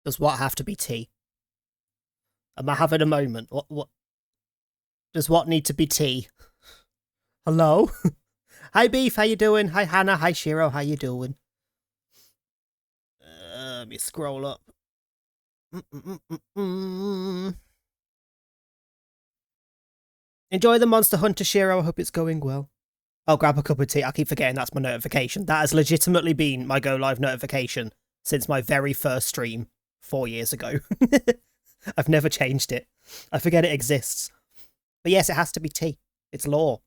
Does what have to be tea? Am I having a moment? What? Does what need to be tea? Hello? Hi Beef, how you doing? Hi Hannah, hi Shiro, how you doing? Let me scroll up. Enjoy the Monster Hunter, Shiro. I hope it's going well. I'll grab a cup of tea. I keep forgetting that's my notification. That has legitimately been my go live notification since my very first stream 4 years ago. I've never changed it. I forget it exists. But yes, it has to be tea. It's law.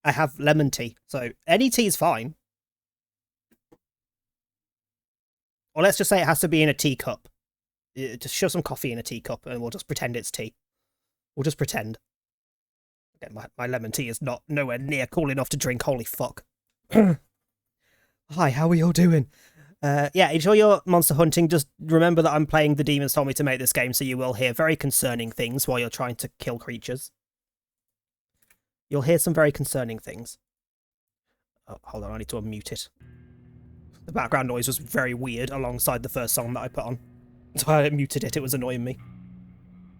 I have lemon tea, so any tea is fine. Or let's just say it has to be in a teacup. Just shove some coffee in a teacup and we'll just pretend it's tea. We'll just pretend. Okay, my lemon tea is nowhere near cool enough to drink, holy fuck. Hi, how are you all doing? Yeah, enjoy your monster hunting. Just remember that I'm playing The Demons Told Me to Make This Game, so you will hear very concerning things while you're trying to kill creatures. You'll hear some very concerning things. Oh, hold on, I need to unmute it. The background noise was very weird alongside the first song that I put on. So I muted it, it was annoying me.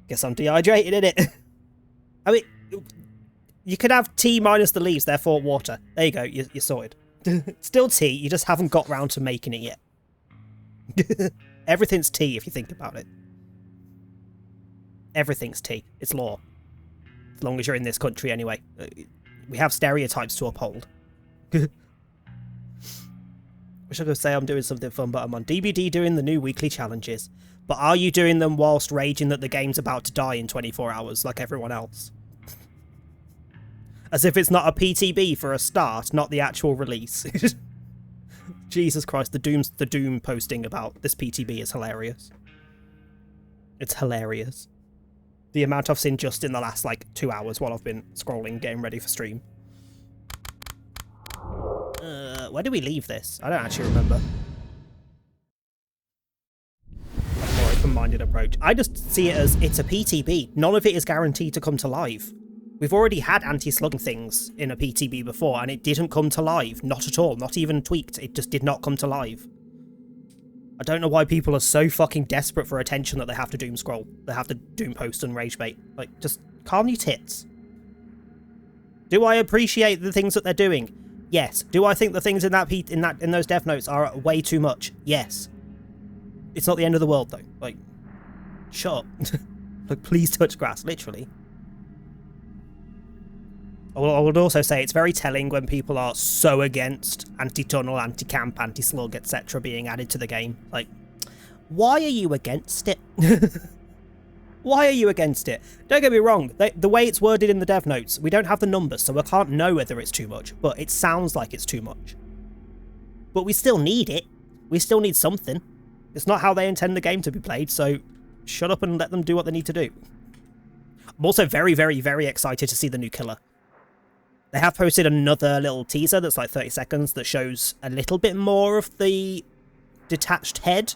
Guess I'm dehydrated, innit? I mean, you could have tea minus the leaves, therefore water. There you go, you're sorted. Still tea, you just haven't got round to making it yet. Everything's tea if you think about it. Everything's tea. It's law. As long as you're in this country anyway. We have stereotypes to uphold. Wish I could say I'm doing something fun, but I'm on DBD doing the new weekly challenges. But are you doing them whilst raging that the game's about to die in 24 hours like everyone else? As if it's not a PTB for a start, not the actual release. Jesus Christ, the Doom posting about this PTB is hilarious. It's hilarious. The amount I've seen just in the last, 2 hours while I've been scrolling, getting ready for stream. Where do we leave this? I don't actually remember. A more open-minded approach. I just see it as, it's a PTB. None of it is guaranteed to come to life. We've already had anti-slug things in a PTB before, and it didn't come to life. Not at all. Not even tweaked. It just did not come to life. I don't know why people are so fucking desperate for attention that they have to doom scroll. They have to doom post and rage bait. Just calm your tits. Do I appreciate the things that they're doing? Yes. Do I think the things in those death notes are way too much? Yes. It's not the end of the world though. Shut up. Please touch grass, literally. I would also say it's very telling when people are so against anti-tunnel, anti-camp, anti-slug, etc. being added to the game. Why are you against it? Why are you against it? Don't get me wrong, the way it's worded in the dev notes, we don't have the numbers, so I can't know whether it's too much, but it sounds like it's too much. But we still need it. We still need something. It's not how they intend the game to be played, so shut up and let them do what they need to do. I'm also very, very, very excited to see the new killer. They have posted another little teaser that's 30 seconds that shows a little bit more of the detached head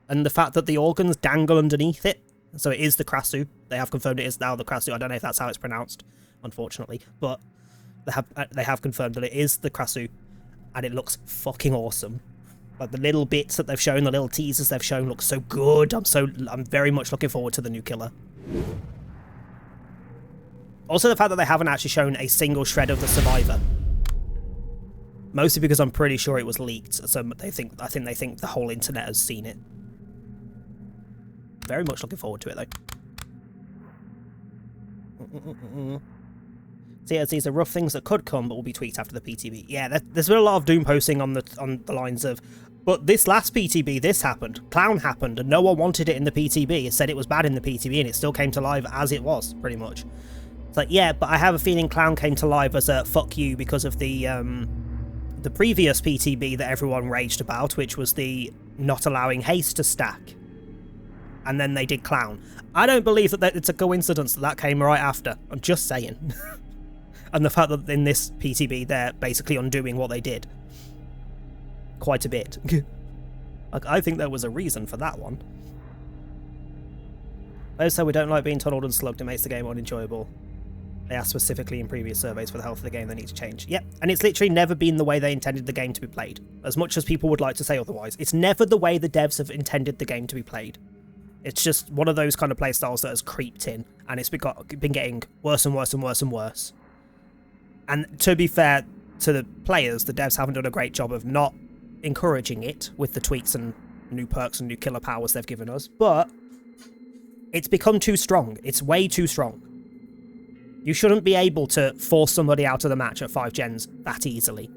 and the fact that the organs dangle underneath it. So it is the Krasu. They have confirmed it is now the Krasu. I don't know if that's how it's pronounced, unfortunately, but they have confirmed that it is the Krasu, and it looks fucking awesome. The little bits that they've shown, the little teasers they've shown look so good. I'm very much looking forward to the new killer. Also, the fact that they haven't actually shown a single shred of the survivor. Mostly because I'm pretty sure it was leaked, so I think they think the whole internet has seen it. Very much looking forward to it, though. So yeah, these are rough things that could come, but will be tweaked after the PTB. Yeah, there's been a lot of doom posting on the lines of, but this last PTB, this happened. Clown happened, and no one wanted it in the PTB. It said it was bad in the PTB, and it still came to life as it was, pretty much. It's yeah, but I have a feeling Clown came to life as a fuck you because of the previous PTB that everyone raged about, which was the not allowing haste to stack. And then they did Clown. I don't believe that it's a coincidence that came right after. I'm just saying. And the fact that in this PTB they're basically undoing what they did. Quite a bit. I think there was a reason for that one. Also, we don't like being tunneled and slugged. It makes the game unenjoyable. They asked specifically in previous surveys for the health of the game they need to change. Yep, and it's literally never been the way they intended the game to be played. As much as people would like to say otherwise, it's never the way the devs have intended the game to be played. It's just one of those kind of playstyles that has creeped in, and it's been getting worse and worse and worse and worse. And to be fair to the players, the devs haven't done a great job of not encouraging it with the tweaks and new perks and new killer powers they've given us, but it's become too strong. It's way too strong. You shouldn't be able to force somebody out of the match at 5 gens that easily.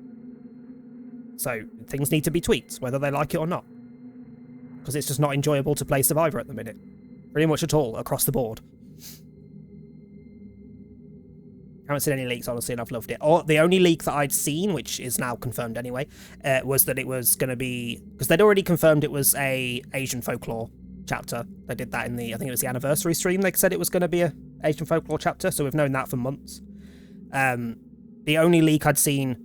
So things need to be tweaked, whether they like it or not. Because it's just not enjoyable to play Survivor at the minute. Pretty much at all, across the board. I haven't seen any leaks, honestly, and I've loved it. Or the only leak that I'd seen, which is now confirmed anyway, was that it was going to be... Because they'd already confirmed it was a Asian folklore chapter. They did that in the... I think it was the anniversary stream. They said it was going to be a Asian folklore chapter, so we've known that for months. The only leak I'd seen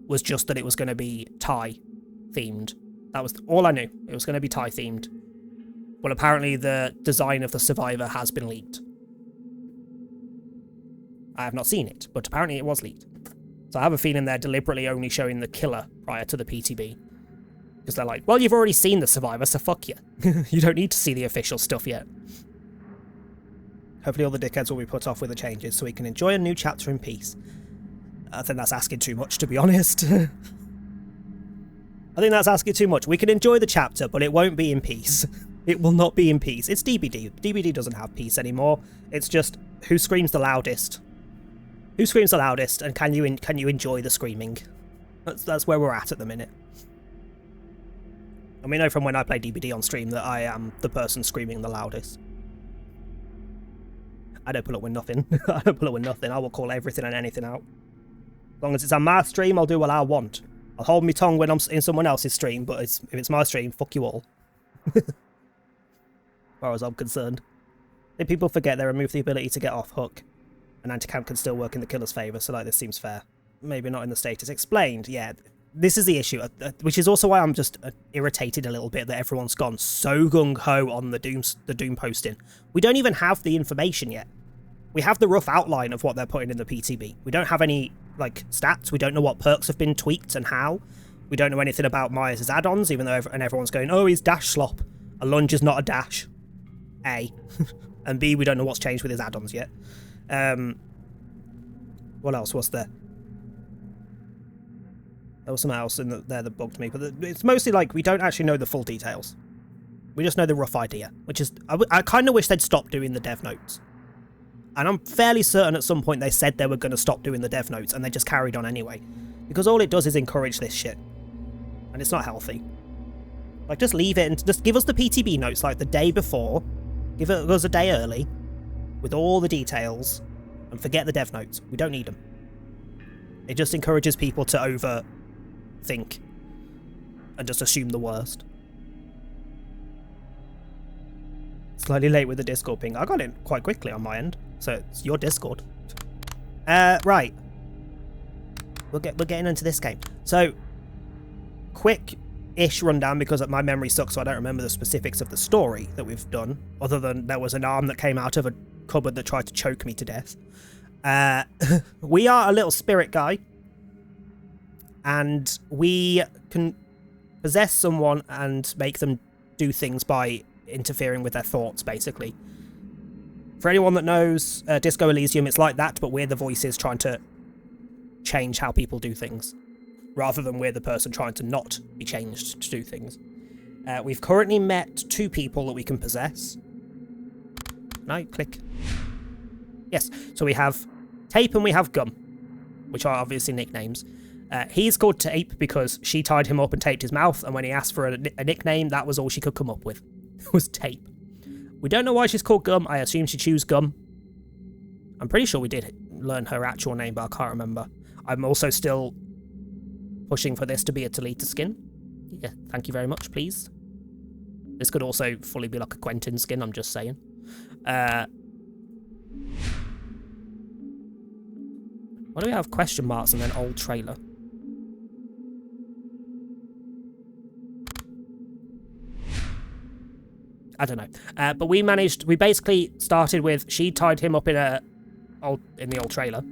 was just that it was going to be Thai themed. That was all I knew. It was going to be Thai themed. Well, apparently the design of the Survivor has been leaked. I have not seen it, but apparently it was leaked. So I have a feeling they're deliberately only showing the killer prior to the PTB. Because they're like, well, you've already seen the Survivor, so fuck you. You don't need to see the official stuff yet. Hopefully all the dickheads will be put off with the changes so we can enjoy a new chapter in peace. I think that's asking too much, to be honest. I think that's asking too much. We can enjoy the chapter, but it won't be in peace. It will not be in peace. It's DBD. DBD doesn't have peace anymore. It's just who screams the loudest. Who screams the loudest, and can you enjoy the screaming? That's where we're at the minute. And we know from when I play DBD on stream that I am the person screaming the loudest. I don't pull up with nothing. I don't pull up with nothing. I will call everything and anything out. As long as it's on my stream, I'll do what I want. I'll hold my tongue when I'm in someone else's stream, but if it's my stream, fuck you all. As far as I'm concerned. I think people forget they removed the ability to get off hook, and anti-camp can still work in the killer's favour, so like this seems fair. Maybe not in the status explained. Yeah, this is the issue, which is also why I'm just irritated a little bit that everyone's gone so gung-ho on the Doom posting. We don't even have the information yet. We have the rough outline of what they're putting in the PTB. We don't have any, like, stats. We don't know what perks have been tweaked and how. We don't know anything about Myers' add-ons, even though everyone's going, oh, he's dash slop. A lunge is not a dash. A. And B, we don't know what's changed with his add-ons yet. What else was there? There was something else in there that bugged me, but it's mostly like we don't actually know the full details. We just know the rough idea, which is... I kind of wish they'd stop doing the dev notes. And I'm fairly certain at some point they said they were going to stop doing the dev notes, and they just carried on anyway. Because all it does is encourage this shit. And it's not healthy. Like, just leave it and just give us the PTB notes, like, the day before. Give it us a day early, with all the details, and forget the dev notes. We don't need them. It just encourages people to overthink and just assume the worst. Slightly late with the Discord ping. I got it quite quickly on my end, so it's your Discord. Right. We're getting into this game. So, quick-ish rundown, because my memory sucks, so I don't remember the specifics of the story that we've done, other than there was an arm that came out of a cupboard that tried to choke me to death. We are a little spirit guy, and we can possess someone and make them do things by interfering with their thoughts, basically. For anyone that knows Disco Elysium, it's like that, but we're the voices trying to change how people do things, rather than we're the person trying to not be changed to do things. We've currently met 2 people that we can possess. No, click. Yes, so we have Tape and we have Gum, which are obviously nicknames. He's called Tape because she tied him up and taped his mouth, and when he asked for a nickname, that was all she could come up with. It was Tape. We don't know why she's called Gum. I assume she chose Gum. I'm pretty sure we did learn her actual name, but I can't remember. I'm also still pushing for this to be a Talita skin. Yeah, thank you very much, please. This could also fully be like a Quentin skin, I'm just saying. Why do we have question marks and then old trailer? I don't know. But we basically started with, she tied him up in a the old trailer,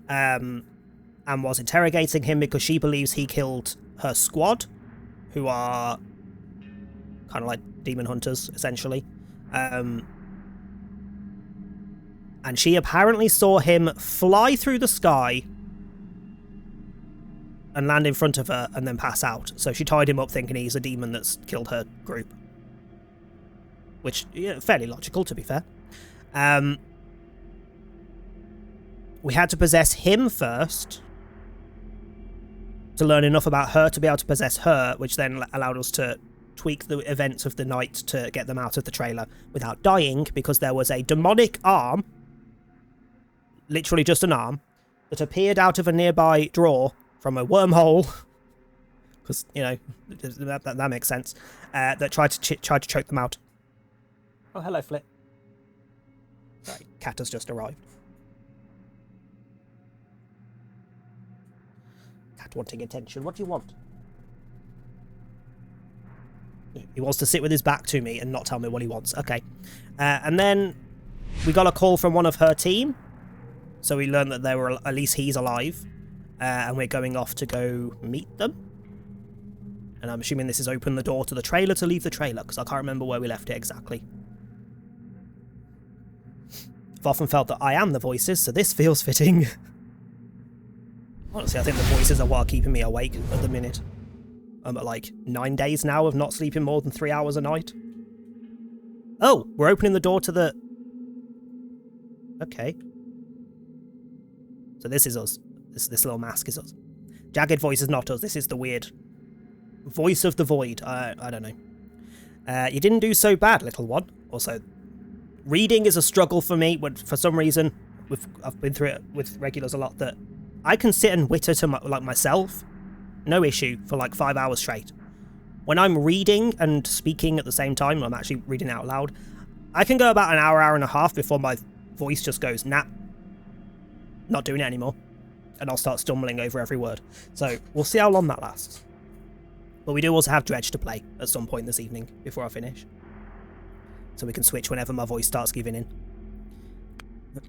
and was interrogating him because she believes he killed her squad, who are kind of like demon hunters, essentially. And she apparently saw him fly through the sky and land in front of her and then pass out. So she tied him up thinking he's a demon that's killed her group. Which, yeah, fairly logical, to be fair. We had to possess him first to learn enough about her to be able to possess her, which then allowed us to tweak the events of the night to get them out of the trailer without dying, because there was a demonic arm, literally just an arm, that appeared out of a nearby drawer from a wormhole, because, you know, that makes sense, that tried to choke them out. Oh, hello, Flip. Sorry, cat has just arrived. Cat wanting attention. What do you want? He wants to sit with his back to me and not tell me what he wants. Okay. And then we got a call from one of her team. So we learned that at least he's alive. And we're going off to go meet them. And I'm assuming this is open the door to the trailer to leave the trailer, because I can't remember where we left it exactly. I've often felt that I am the voices, so this feels fitting. Honestly, I think the voices are what are keeping me awake at the minute. I'm at like 9 days now of not sleeping more than 3 hours a night. Oh, we're opening the door to the... Okay. So this is us. This little mask is us. Jagged Voice is not us. This is the weird voice of the void. I don't know. You didn't do so bad, little one. Also, reading is a struggle for me. For some reason, I've been through it with regulars a lot, that I can sit and witter to myself. No issue for like 5 hours straight. When I'm reading and speaking at the same time, I'm actually reading out loud, I can go about an hour and a half before my voice just goes, nah, not doing it anymore. And I'll start stumbling over every word. So we'll see how long that lasts. But we do also have Dredge to play at some point this evening before I finish. So we can switch whenever my voice starts giving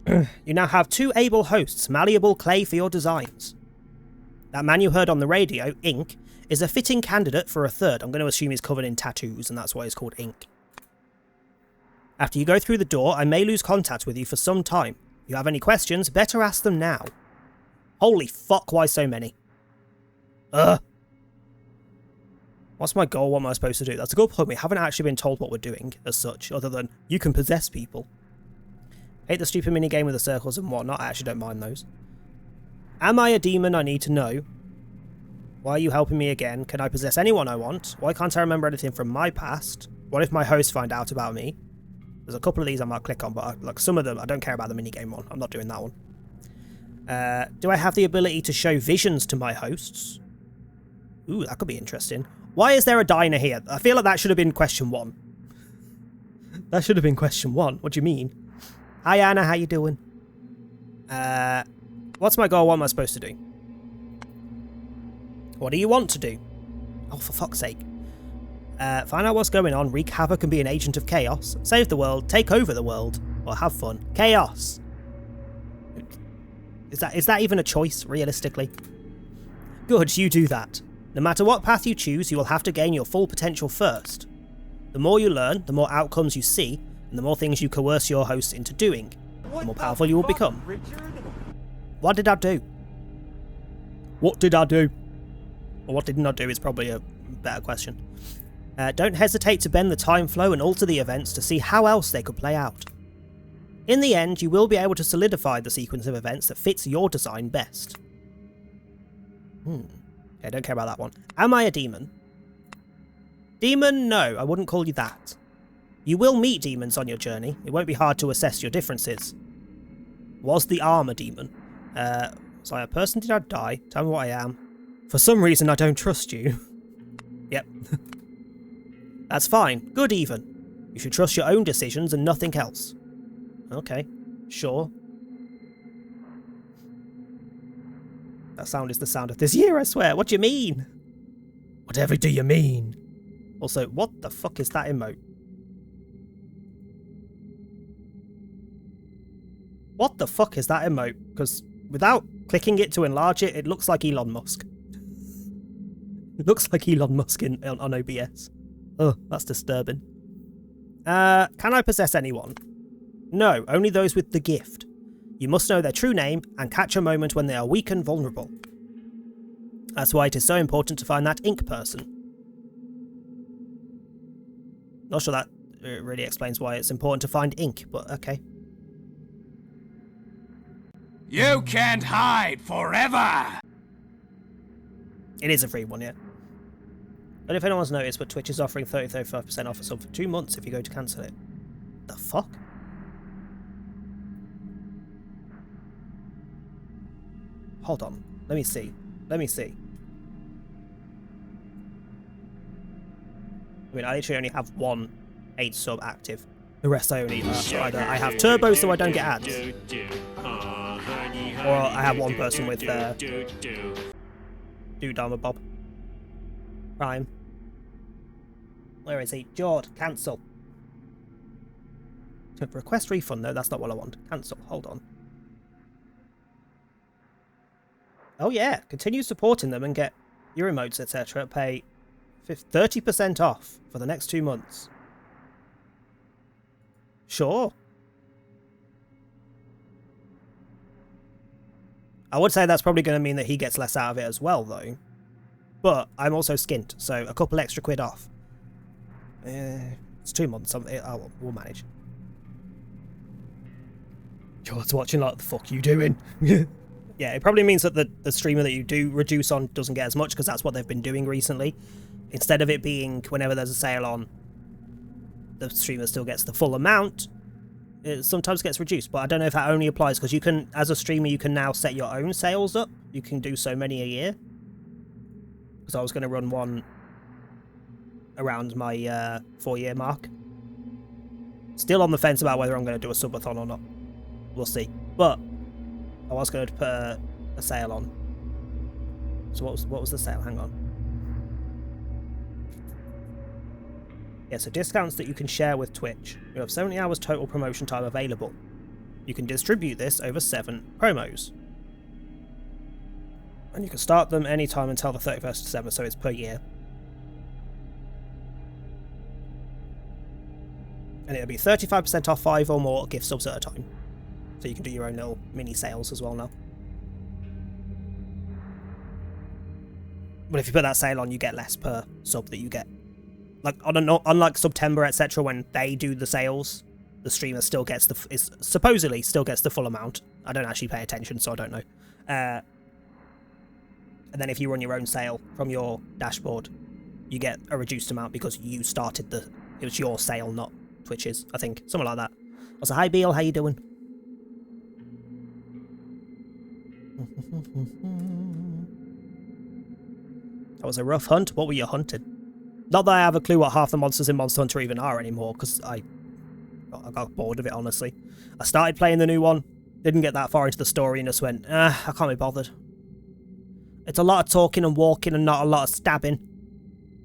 in. You now have 2 able hosts, malleable clay for your designs. That man you heard on the radio, Ink, is a fitting candidate for a third. I'm going to assume he's covered in tattoos, and that's why it's called Ink. After you go through the door, I may lose contact with you for some time. If you have any questions, better ask them now. Holy fuck, why so many? What's my goal? What am I supposed to do? That's a good point. We haven't actually been told what we're doing, as such, other than you can possess people. Hate the stupid minigame with the circles and whatnot. I actually don't mind those. Am I a demon? I need to know. Why are you helping me again? Can I possess anyone I want? Why can't I remember anything from my past? What if my hosts find out about me? There's a couple of these I might click on, but like some of them, I don't care about the minigame one. I'm not doing that one. Do I have the ability to show visions to my hosts? Ooh, that could be interesting. Why is there a diner here? I feel like that should have been question 1. That should have been question 1. What do you mean? Hi, Anna. How you doing? What's my goal? What am I supposed to do? What do you want to do? Oh, for fuck's sake. Find out what's going on, wreak havoc and be an agent of chaos. Save the world, take over the world, or have fun. Chaos. Is that even a choice, realistically? Good, you do that. No matter what path you choose, you will have to gain your full potential first. The more you learn, the more outcomes you see, and the more things you coerce your hosts into doing, the more powerful you will become. Richard? What did I do? What did I do? Or what didn't I do is probably a better question. Don't hesitate to bend the time flow and alter the events to see how else they could play out. In the end, you will be able to solidify the sequence of events that fits your design best. Okay, don't care about that one. Am I a demon? Demon? No, I wouldn't call you that. You will meet demons on your journey. It won't be hard to assess your differences. Was the arm a demon? Was I a person? Did I die? Tell me what I am. For some reason, I don't trust you. Yep. That's fine. Good even. You should trust your own decisions and nothing else. Okay, sure. That sound is the sound of this year, I swear. What do you mean? Whatever do you mean? Also, what the fuck is that emote? What the fuck is that emote? Because without clicking it to enlarge it, it looks like Elon Musk. It looks like Elon Musk on OBS. Oh, that's disturbing. Can I possess anyone? No, only those with the gift. You must know their true name and catch a moment when they are weak and vulnerable. That's why it is so important to find that ink person. Not sure that really explains why it's important to find ink, but okay. You can't hide forever! It is a free one, yeah. But if anyone's noticed, but Twitch is offering 35% off a sub for 2 months if you go to cancel it. The fuck? Hold on. Let me see. I mean, I literally only have one 8 sub active. The rest I only either I have turbo so I don't get ads, or I have one person with Dharma Bob. Prime. Where is he? Jord, cancel. Request refund. No, that's not what I want. Cancel. Hold on. Oh yeah, continue supporting them and get your emotes, etc. Pay 30% off for the next 2 months. Sure. I would say that's probably going to mean that he gets less out of it as well, though. But I'm also skint, so a couple extra quid off. It's 2 months. We'll manage. George's watching like, the fuck you doing? Yeah, it probably means that the streamer that you do reduce on doesn't get as much, because that's what they've been doing recently. Instead of it being whenever there's a sale on, the streamer still gets the full amount, it sometimes gets reduced. But I don't know if that only applies, because you can, as a streamer, you can now set your own sales up. You can do so many a year. Because I was going to run one around my 4-year mark. Still on the fence about whether I'm going to do a subathon or not. We'll see. But I was going to put a sale on. So what was the sale? Hang on. Yeah, so discounts that you can share with Twitch. You have 70 hours total promotion time available. You can distribute this over 7 promos. And you can start them anytime until the 31st of December, so it's per year. And it'll be 35% off 5 or more gift subs at a time. So you can do your own little mini sales as well now. But if you put that sale on, you get less per sub that you get. Like, unlike September, etc., when they do the sales, the streamer still gets supposedly still gets the full amount. I don't actually pay attention, so I don't know. And then if you run your own sale from your dashboard, you get a reduced amount because you started it was your sale, not Twitch's, I think. Something like that. Also, hi Beal, how you doing? That was a rough hunt. What were you hunting? Not that I have a clue what half the monsters in Monster Hunter even are anymore, because I got bored of it, honestly. I started playing the new one, didn't get that far into the story, and just went, I can't be bothered. It's a lot of talking and walking and not a lot of stabbing.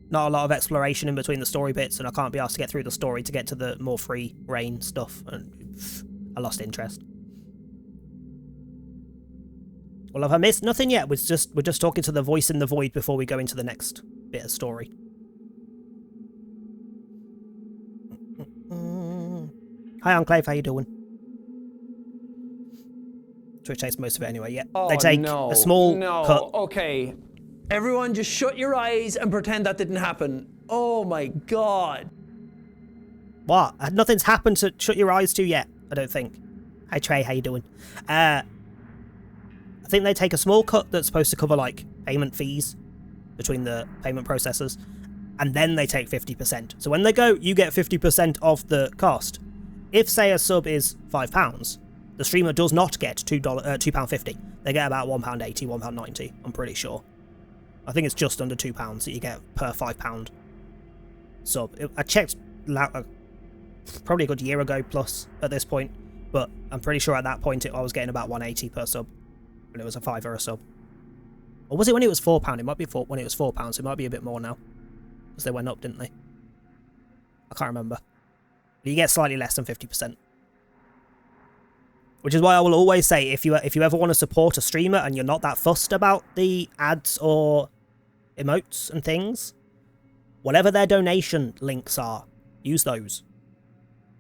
Not a lot of exploration in between the story bits, and I can't be asked to get through the story to get to the more free reign stuff, and I lost interest. Well, have I missed nothing yet? We're just talking to the voice in the void before we go into the next bit of story. Hi Enclave, how you doing? Twitch takes most of it anyway, yeah. Oh, they take a small cut. Okay. Everyone just shut your eyes and pretend that didn't happen. Oh my god. What? Nothing's happened to shut your eyes to yet, I don't think. Hi Trey, how you doing? I think they take a small cut that's supposed to cover, like, payment fees between the payment processors, and then they take 50%. So when they go, you get 50% of the cost. If, say, a sub is £5, the streamer does not get £2.50. They get about £1.80, £1.90, I'm pretty sure. I think it's just under £2 that you get per £5 sub. I checked probably a good year ago plus at this point, but I'm pretty sure at that point I was getting about £1.80 per sub when it was a £5 a sub. Or was it when it was £4? It might be when it was £4. It might be a bit more now because they went up, didn't they? I can't remember. But you get slightly less than 50%. Which is why I will always say, if you ever want to support a streamer and you're not that fussed about the ads or emotes and things, whatever their donation links are, use those.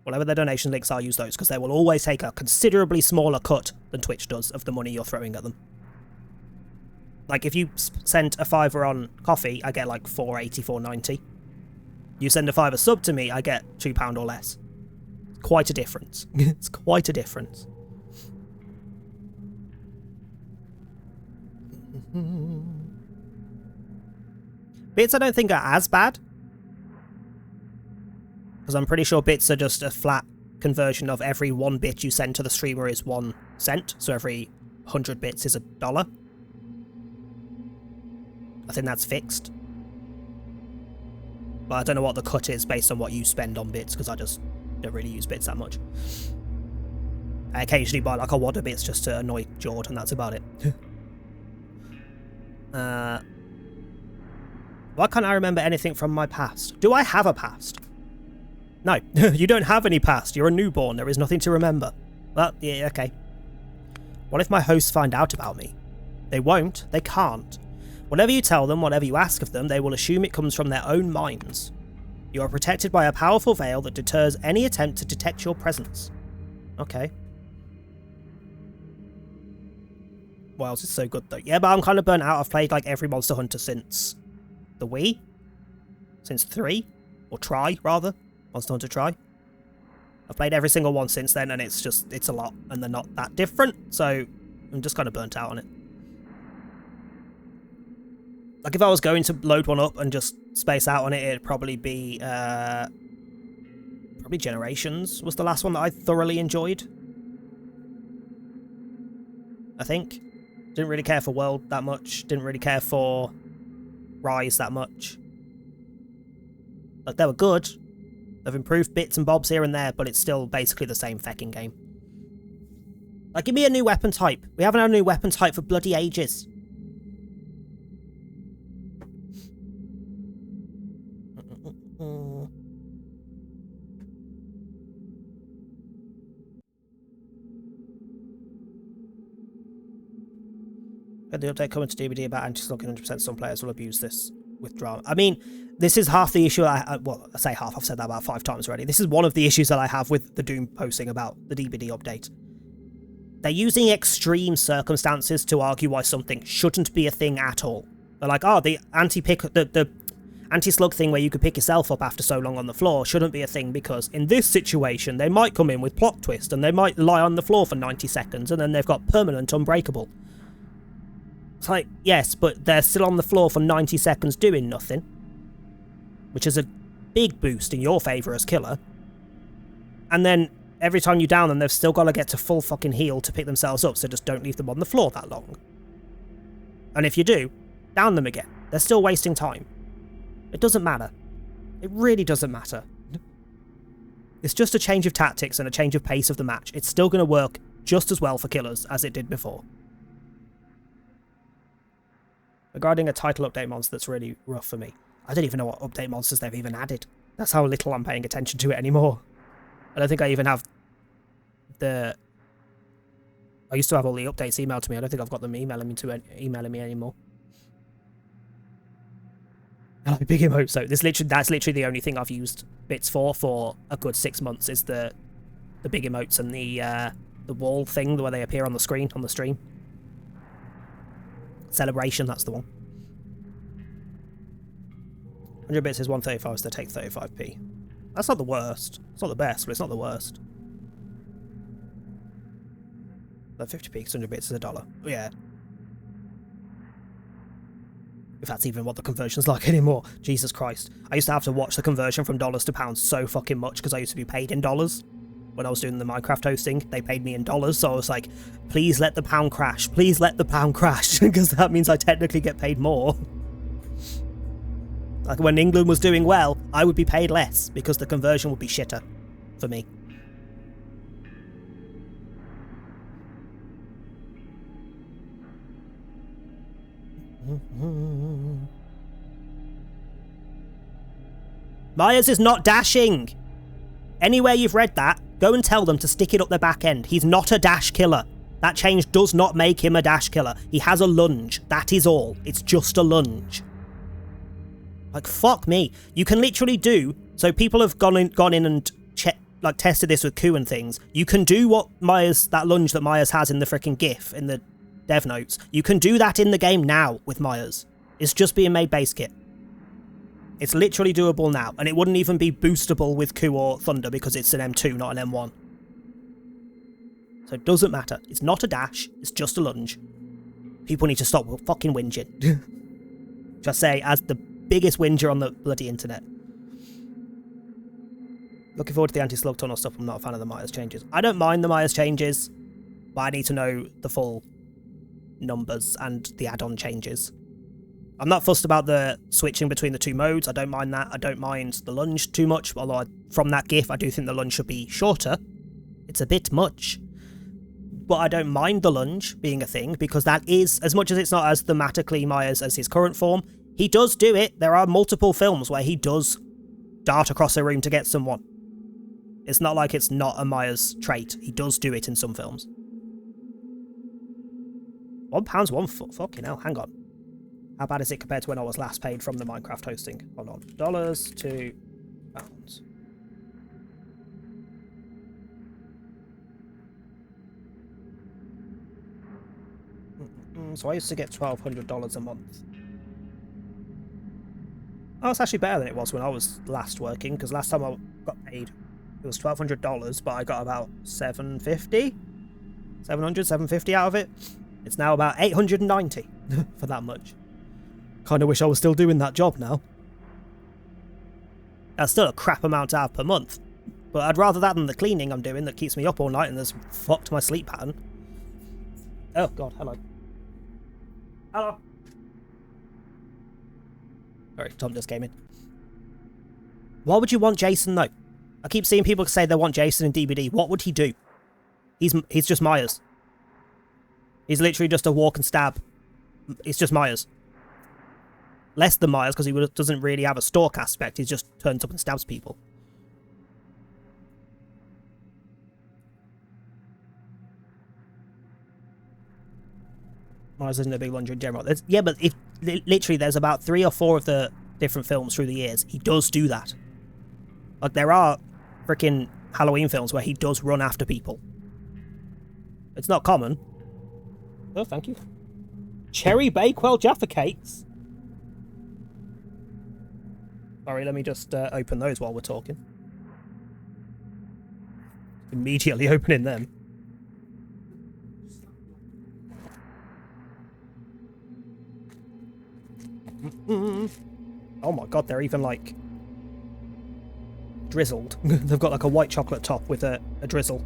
Whatever their donation links are, use those, because they will always take a considerably smaller cut than Twitch does of the money you're throwing at them. Like, if you send a $5 on coffee, I get like $4.80, $4.90. You send a $5 sub to me, I get £2 or less. Quite a difference. It's quite a difference. Bits I don't think are as bad, because I'm pretty sure bits are just a flat conversion of every 1 bit you send to the streamer is 1 cent, so every 100 bits is $1. I think that's fixed. But I don't know what the cut is based on what you spend on bits, because I just don't really use bits that much. I occasionally buy like a wad of bits just to annoy Jord, and that's about it. Why can't I remember anything from my past? Do I have a past? No, you don't have any past. You're a newborn. There is nothing to remember. Well, yeah, okay. What if my hosts find out about me? They won't. They can't. Whatever you tell them, whatever you ask of them, they will assume it comes from their own minds. You are protected by a powerful veil that deters any attempt to detect your presence. Okay. What else is so good though? Yeah, but I'm kind of burnt out. I've played like every Monster Hunter since the Wii. Since 3. Or Try, rather. Monster Hunter Try. I've played every single one since then, and it's a lot, and they're not that different, so I'm just kind of burnt out on it. Like, if I was going to load one up and just space out on it, it'd probably be, probably Generations was the last one that I thoroughly enjoyed. I think. Didn't really care for World that much. Didn't really care for Rise that much. Like, they were good. They've improved bits and bobs here and there, but it's still basically the same fecking game. Like, give me a new weapon type. We haven't had a new weapon type for bloody ages. The update coming to DBD about anti-slug, 100% some players will abuse this with drama. I mean, this is half the issue. Well, I say half, I've said that about 5 times already. This is one of the issues that I have with the Doom posting about the DBD update. They're using extreme circumstances to argue why something shouldn't be a thing at all. They're like, oh, the anti-slug thing where you could pick yourself up after so long on the floor shouldn't be a thing because in this situation they might come in with plot twist and they might lie on the floor for 90 seconds and then they've got permanent unbreakable. It's like, yes, but they're still on the floor for 90 seconds doing nothing, which is a big boost in your favour as killer. And then every time you down them, they've still got to get to full fucking heal to pick themselves up, so just don't leave them on the floor that long. And if you do, down them again. They're still wasting time. It doesn't matter. It really doesn't matter. It's just a change of tactics and a change of pace of the match. It's still going to work just as well for killers as it did before. Regarding a title update monster that's really rough for me. I don't even know what update monsters they've even added. That's how little I'm paying attention to it anymore. I don't think I even have the... I used to have all the updates emailed to me. I don't think I've got them emailing me anymore. I like big emotes, so that's literally the only thing I've used bits for a good 6 months is the big emotes and the wall thing where they appear on the screen, on the stream. Celebration, that's the one. 100 bits is 135, so they take 35p. That's not the worst. It's not the best, but it's not the worst. But 50p, 100 bits is $1. Yeah. If that's even what the conversion's like anymore. Jesus Christ. I used to have to watch the conversion from dollars to pounds so fucking much because I used to be paid in dollars. When I was doing the Minecraft hosting, they paid me in dollars, so I was like, please let the pound crash. Please let the pound crash, because that means I technically get paid more. Like, when England was doing well, I would be paid less, because the conversion would be shitter for me. Myers is not dashing! Anywhere you've read that, Go and tell them to stick it up their back end. He's not a dash killer. That change does not make him a dash killer. He has a lunge. That is all. It's just a lunge. Like, fuck me. You can literally do... So people have gone in and tested this with Ku and things. You can do what Myers... That lunge that Myers has in the freaking GIF, in the dev notes. You can do that in the game now with Myers. It's just being made base kit. It's literally doable now. And it wouldn't even be boostable with Ku or Thunder because it's an M2, not an M1. So it doesn't matter. It's not a dash. It's just a lunge. People need to stop fucking whinging. Just say, as the biggest whinger on the bloody internet. Looking forward to the anti-slug tunnel stuff. I'm not a fan of the Myers changes. I don't mind the Myers changes, but I need to know the full numbers and the add-on changes. I'm not fussed about the switching between the two modes. I don't mind that. I don't mind the lunge too much, although from that GIF, I do think the lunge should be shorter. It's a bit much. But I don't mind the lunge being a thing, because that is, as much as it's not as thematically Myers as his current form, he does do it. There are multiple films where he does dart across a room to get someone. It's not like it's not a Myers trait. He does do it in some films. £1 1 foot. Fucking hell, hang on. How bad is it compared to when I was last paid from the Minecraft hosting? Hold on. Dollars to pounds. So I used to get $1,200 a month. Oh, it's actually better than it was when I was last working, because last time I got paid, it was $1,200, but I got about $750 out of it. It's now about $890 for that much. Kind of wish I was still doing that job now. That's still a crap amount to have per month, but I'd rather that than the cleaning I'm doing that keeps me up all night and has fucked my sleep pattern. Oh god, hello. Hello. Sorry, Tom just came in. Why would you want Jason though? I keep seeing people say they want Jason in DBD. What would he do? He's just Myers. He's literally just a walk and stab. It's just Myers. Less than Myers because he doesn't really have a stalk aspect. He just turns up and stabs people. Myers isn't a big lunge in general. Yeah, but if literally there's about 3 or 4 of the different films through the years, he does do that. Like there are freaking Halloween films where he does run after people. It's not common. Oh, thank you. Cherry Bakewell Jaffa Cakes. Sorry, let me just open those while we're talking. Immediately opening them. Oh my god, they're even like drizzled. They've got like a white chocolate top with a drizzle.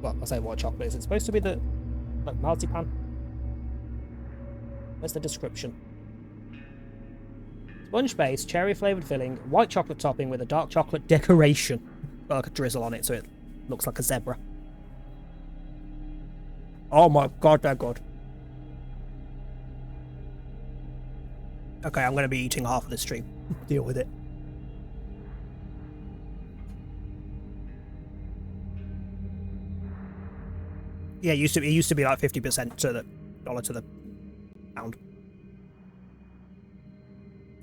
Well, I say white chocolate. Is it supposed to be the like marzipan? Where's the description? Sponge base, cherry flavoured filling, white chocolate topping with a dark chocolate decoration. Got like a drizzle on it so it looks like a zebra. Oh my god, they're good. Okay, I'm going to be eating half of this stream. Deal with it. Yeah, it used to be like 50% to the dollar to the pound.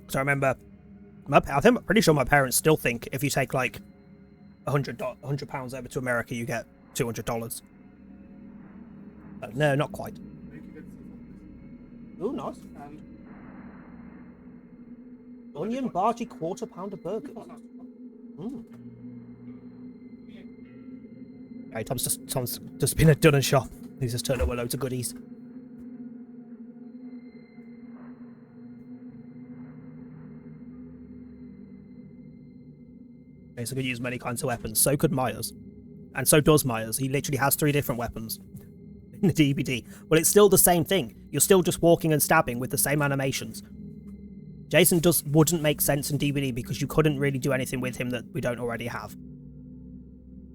So I remember, I'm pretty sure my parents still think if you take like £100 over to America, you get $200. No, not quite. Oh, nice. Onion Bargy quarter pounder burgers. Okay, Tom's just been done a shop. He's just turned up with loads of goodies. Okay, so could use many kinds of weapons. So could Myers. And so does Myers. He literally has 3 different weapons in the DBD. But it's still the same thing. You're still just walking and stabbing with the same animations. Jason wouldn't make sense in DBD because you couldn't really do anything with him that we don't already have.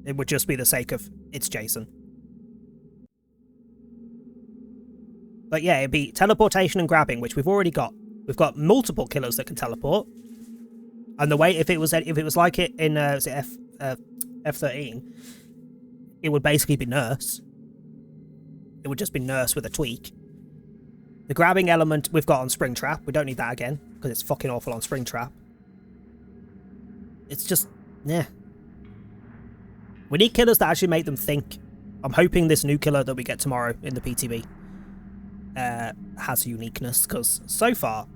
It would just be the sake of, it's Jason. But yeah, it'd be teleportation and grabbing, which we've already got. We've got multiple killers that can teleport. And the way, if it was like it in F-13, it would basically be Nurse. It would just be Nurse with a tweak. The grabbing element we've got on Springtrap. We don't need that again, because it's fucking awful on Springtrap. It's just, yeah. We need killers that actually make them think. I'm hoping this new killer that we get tomorrow in the PTB has uniqueness, because so far,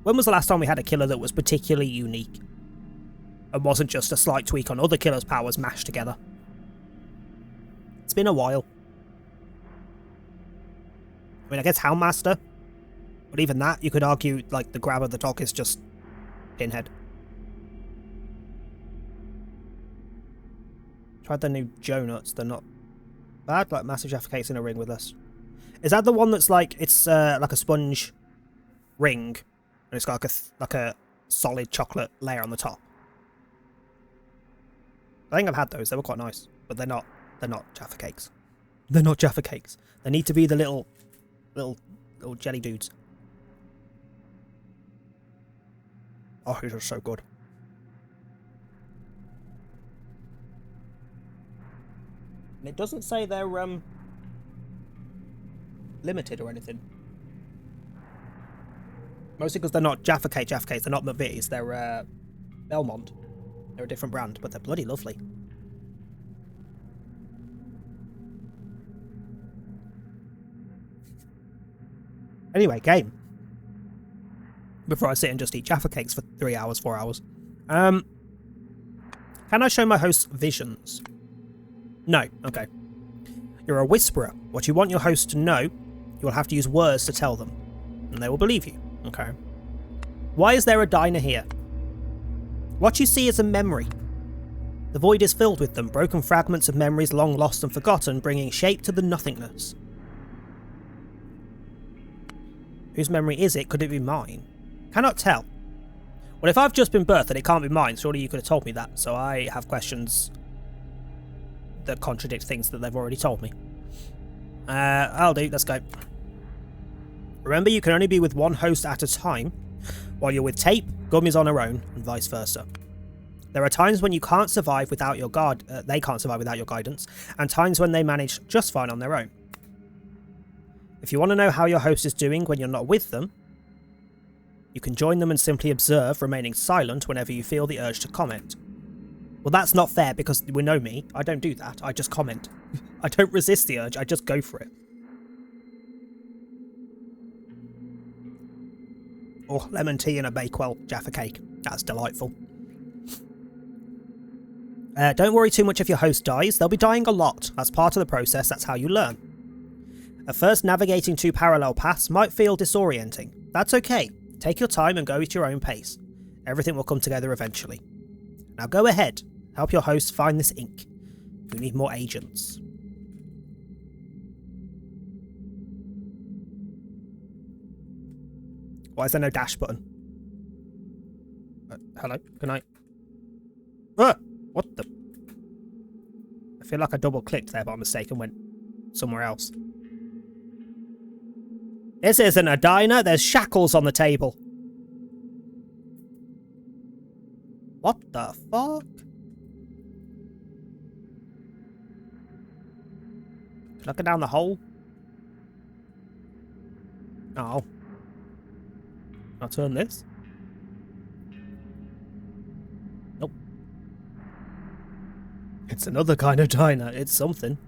when was the last time we had a killer that was particularly unique? And wasn't just a slight tweak on other killers' powers mashed together? It's been a while. I mean, I guess Houndmaster, but even that, you could argue, like, the grab of the Doc is just Pinhead. Tried the new Joe Nuts, they're not bad, like Massive Jaffa Cakes in a ring with us. Is that the one that's like, it's like a sponge ring, and it's got like a solid chocolate layer on the top? I think I've had those, they were quite nice, but they're not Jaffa Cakes. They're not Jaffa Cakes. They need to be the little jelly dudes. Oh, these are so good. And it doesn't say they're limited or anything. Mostly because they're not Jaffa Cakes, they're not McVitie's, they're Belmont. They're a different brand, but they're bloody lovely. Anyway, game. Before I sit and just eat Jaffa Cakes for 3 hours, 4 hours. Can I show my host visions? No. Okay. You're a whisperer. What you want your host to know, you will have to use words to tell them. And they will believe you. Okay. Why is there a diner here? What you see is a memory. The void is filled with them, broken fragments of memories long lost and forgotten, bringing shape to the nothingness. Whose memory is it? Could it be mine? Cannot tell. Well, if I've just been birthed and it can't be mine, surely you could have told me that, so I have questions that contradict things that they've already told me. I'll do, let's go. Remember, you can only be with one host at a time. While you're with Tape, Gum is on her own, and vice versa. There are times when you can't survive without your they can't survive without your guidance, and times when they manage just fine on their own. If you want to know how your host is doing when you're not with them, you can join them and simply observe, remaining silent whenever you feel the urge to comment. Well, that's not fair, because we know me. I don't do that. I just comment. I don't resist the urge. I just go for it. Oh, lemon tea and a Bakewell Jaffa Cake. That's delightful. Don't worry too much if your host dies. They'll be dying a lot. That's part of the process. That's how you learn. At first, navigating 2 parallel paths might feel disorienting. That's okay. Take your time and go at your own pace. Everything will come together eventually. Now go ahead. Help your host find this ink. We need more agents. Why is there no dash button? Hello? Can I... What the... I feel like I double clicked there by mistake and went somewhere else. This isn't a diner. There's shackles on the table. What the fuck? Can I go down the hole? Oh. I'll turn this. Nope. It's another kind of diner. It's something.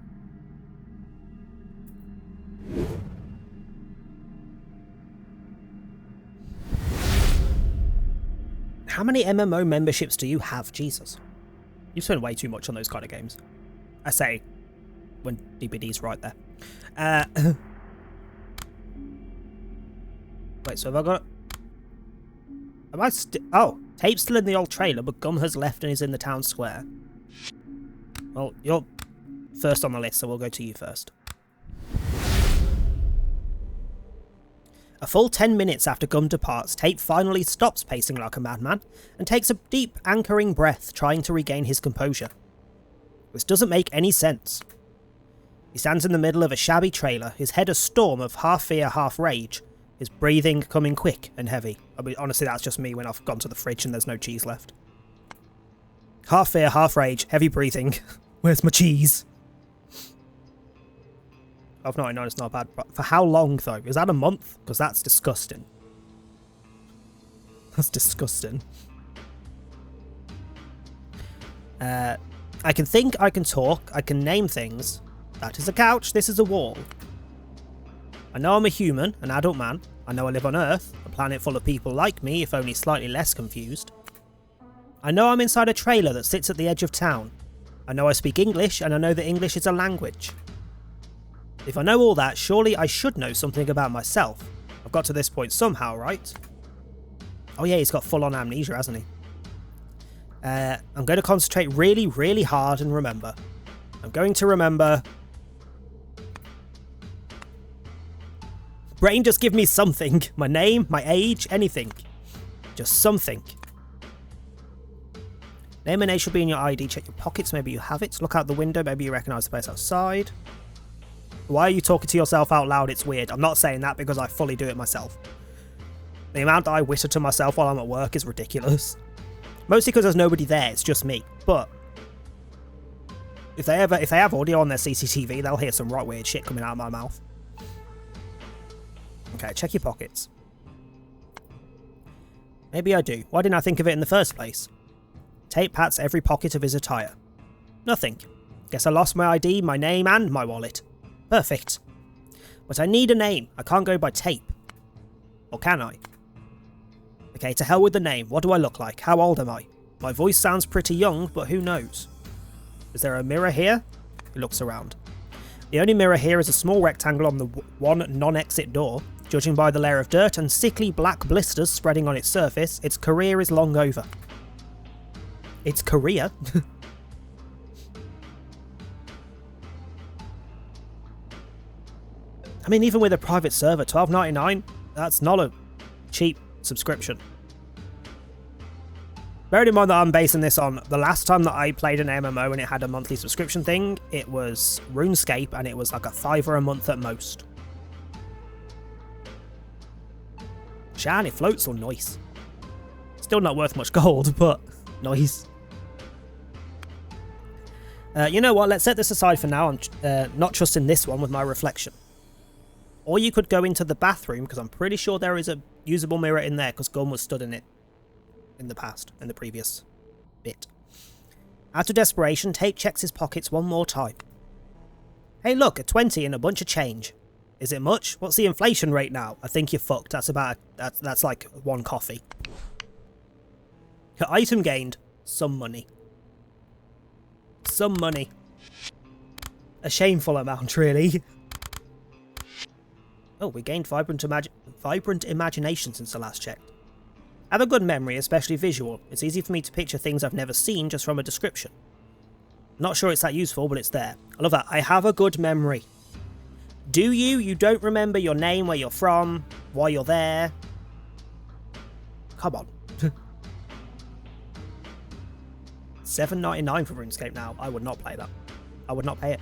How many MMO memberships do you have? Jesus. You spend way too much on those kind of games. I say, when DBD's right there. Wait, so have I got... Am I oh, Tape's still in the old trailer, but Gum has left and is in the town square. Well, you're first on the list, so we'll go to you first. A full 10 minutes after Gum departs, Tape finally stops pacing like a madman and takes a deep, anchoring breath, trying to regain his composure. This doesn't make any sense. He stands in the middle of a shabby trailer, his head a storm of half fear, half rage, his breathing coming quick and heavy. I mean, honestly, that's just me when I've gone to the fridge and there's no cheese left. Half fear, half rage, heavy breathing. Where's my cheese? $12.99 is not bad. But for how long, though? Is that a month? Because that's disgusting. That's disgusting. I can think, I can talk, I can name things. That is a couch, this is a wall. I know I'm a human, an adult man. I know I live on Earth, a planet full of people like me, if only slightly less confused. I know I'm inside a trailer that sits at the edge of town. I know I speak English, and I know that English is a language. If I know all that, surely I should know something about myself. I've got to this point somehow, right? Oh yeah, he's got full-on amnesia, hasn't he? I'm going to concentrate really, really hard and remember. I'm going to remember... Brain, just give me something. My name, my age, anything. Just something. Name and age should be in your ID. Check your pockets, maybe you have it. Look out the window, maybe you recognise the place outside. Why are you talking to yourself out loud? It's weird. I'm not saying that because I fully do it myself. The amount that I witter to myself while I'm at work is ridiculous. Mostly because there's nobody there, it's just me. But if they have audio on their CCTV, they'll hear some right weird shit coming out of my mouth. Okay, check your pockets. Maybe I do. Why didn't I think of it in the first place? Tape pats every pocket of his attire. Nothing. Guess I lost my ID, my name, and my wallet. Perfect. But I need a name. I can't go by tape. Or can I? Okay, to hell with the name. What do I look like? How old am I? My voice sounds pretty young, but who knows? Is there a mirror here? He looks around. The only mirror here is a small rectangle on the one non-exit door. Judging by the layer of dirt and sickly black blisters spreading on its surface, its career is long over. Its career? I mean, even with a private server, $12.99, that's not a cheap subscription. Bearing in mind that I'm basing this on the last time that I played an MMO and it had a monthly subscription thing, it was RuneScape and it was like a $5 a month at most. Shiny floats or nice. Still not worth much gold, but nice. You know what, let's set this aside for now. I'm not trusting this one with my reflection. Or you could go into the bathroom, because I'm pretty sure there is a usable mirror in there, because Gunn was stood in it in the past, in the previous bit. Out of desperation, Tate checks his pockets one more time. Hey look, a 20 and a bunch of change. Is it much? What's the inflation rate now? I think you're fucked. That's like one coffee. Item gained. Some money. Some money. A shameful amount, really. Oh, we gained vibrant imagination since the last check. I have a good memory, especially visual. It's easy for me to picture things I've never seen just from a description. Not sure it's that useful, but it's there. I love that. I have a good memory. Do you? You don't remember your name, where you're from, why you're there? Come on. $7.99 for RuneScape now. I would not play that. I would not pay it.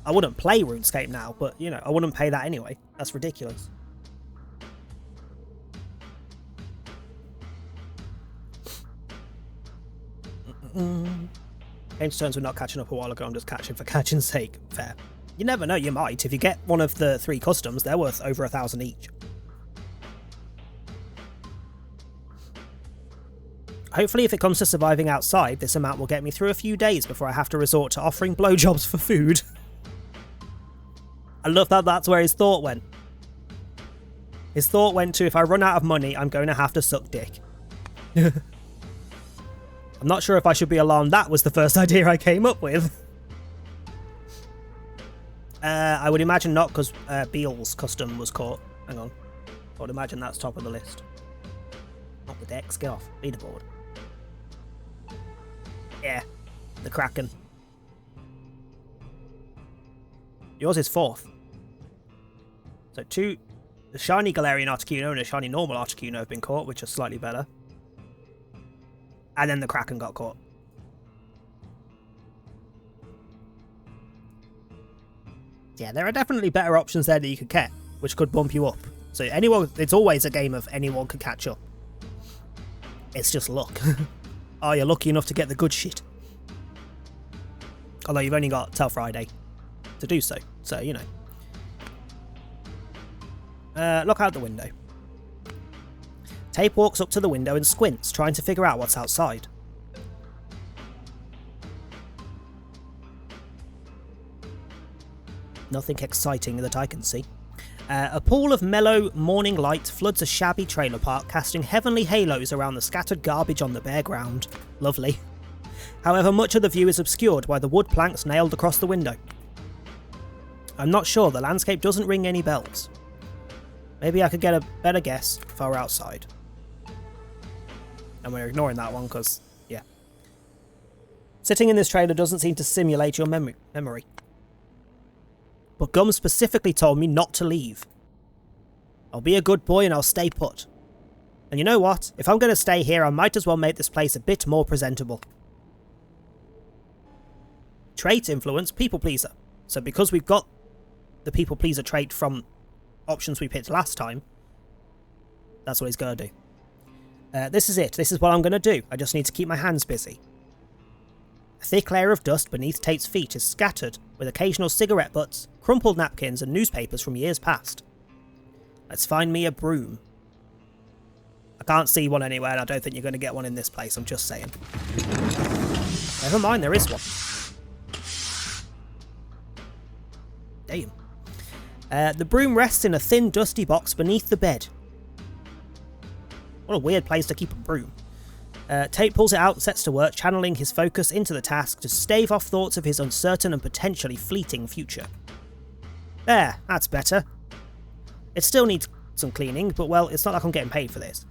I wouldn't play RuneScape now, but, you know, I wouldn't pay that anyway. That's ridiculous. Came to terms with not catching up a while ago. I'm just catching for catching's sake. Fair. You never know, you might. If you get one of the 3 customs, they're worth over 1,000 each. Hopefully, if it comes to surviving outside, this amount will get me through a few days before I have to resort to offering blowjobs for food. I love that that's where his thought went. His thought went to, if I run out of money, I'm going to have to suck dick. I'm not sure if I should be alarmed that was the first idea I came up with. I would imagine not, because Beale's custom was caught. Hang on. I would imagine that's top of the list. Not the decks, get off. Leaderboard. Yeah, the Kraken. Yours is 4th. So 2, the shiny Galarian Articuno and a shiny normal Articuno have been caught, which are slightly better. And then the Kraken got caught. Yeah, there are definitely better options there that you could get, which could bump you up. So anyone, it's always a game of anyone could catch up. It's just luck. Oh, you're lucky enough to get the good shit. Although you've only got till Friday to do so. So, you know. Look out the window. Tape walks up to the window and squints, trying to figure out what's outside. Nothing exciting that I can see. A pool of mellow morning light floods a shabby trailer park, casting heavenly halos around the scattered garbage on the bare ground. Lovely. However, much of the view is obscured by the wood planks nailed across the window. I'm not sure, the landscape doesn't ring any bells. Maybe I could get a better guess if I were outside. And we're ignoring that one because, yeah. Sitting in this trailer doesn't seem to simulate your memory. But Gum specifically told me not to leave. I'll be a good boy and I'll stay put. And you know what? If I'm going to stay here, I might as well make this place a bit more presentable. Trait influence, people pleaser. So because we've got the people pleaser trait from options we picked last time, that's what he's going to do. This is it. This is what I'm going to do. I just need to keep my hands busy. A thick layer of dust beneath Tate's feet is scattered, with occasional cigarette butts, crumpled napkins and newspapers from years past. Let's find me a broom. I can't see one anywhere and I don't think you're going to get one in this place, I'm just saying. Never mind, there is one. Damn. The broom rests in a thin, dusty box beneath the bed. What a weird place to keep a broom. Tate pulls it out and sets to work, channeling his focus into the task to stave off thoughts of his uncertain and potentially fleeting future. There, that's better. It still needs some cleaning, but well, it's not like I'm getting paid for this.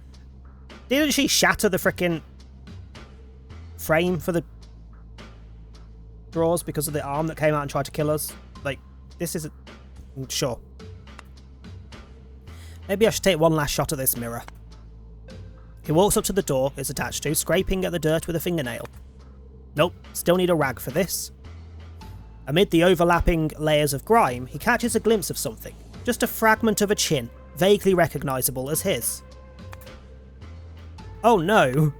Didn't she shatter the frickin' frame for the drawers because of the arm that came out and tried to kill us? Like, this isn't... Sure. Maybe I should take one last shot at this mirror. He walks up to the door it's attached to, scraping at the dirt with a fingernail. Nope, still need a rag for this. Amid the overlapping layers of grime, he catches a glimpse of something. Just a fragment of a chin, vaguely recognisable as his. Oh no.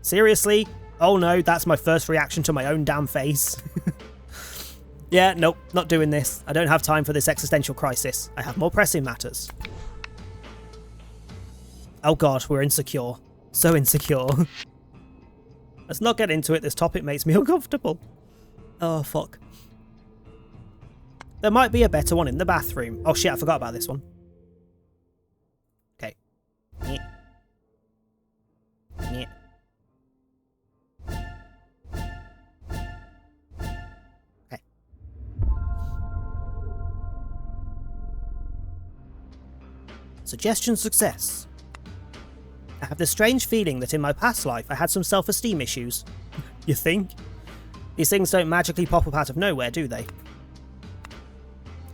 Seriously? Oh no, that's my first reaction to my own damn face. Yeah, nope, not doing this. I don't have time for this existential crisis. I have more pressing matters. Oh god, we're insecure. So insecure. Let's not get into it, this topic makes me uncomfortable. Oh fuck. There might be a better one in the bathroom. Oh shit, I forgot about this one. Okay. Yeah. Yeah. Okay. Suggestion success. I have this strange feeling that in my past life I had some self-esteem issues. You think? These things don't magically pop up out of nowhere, do they?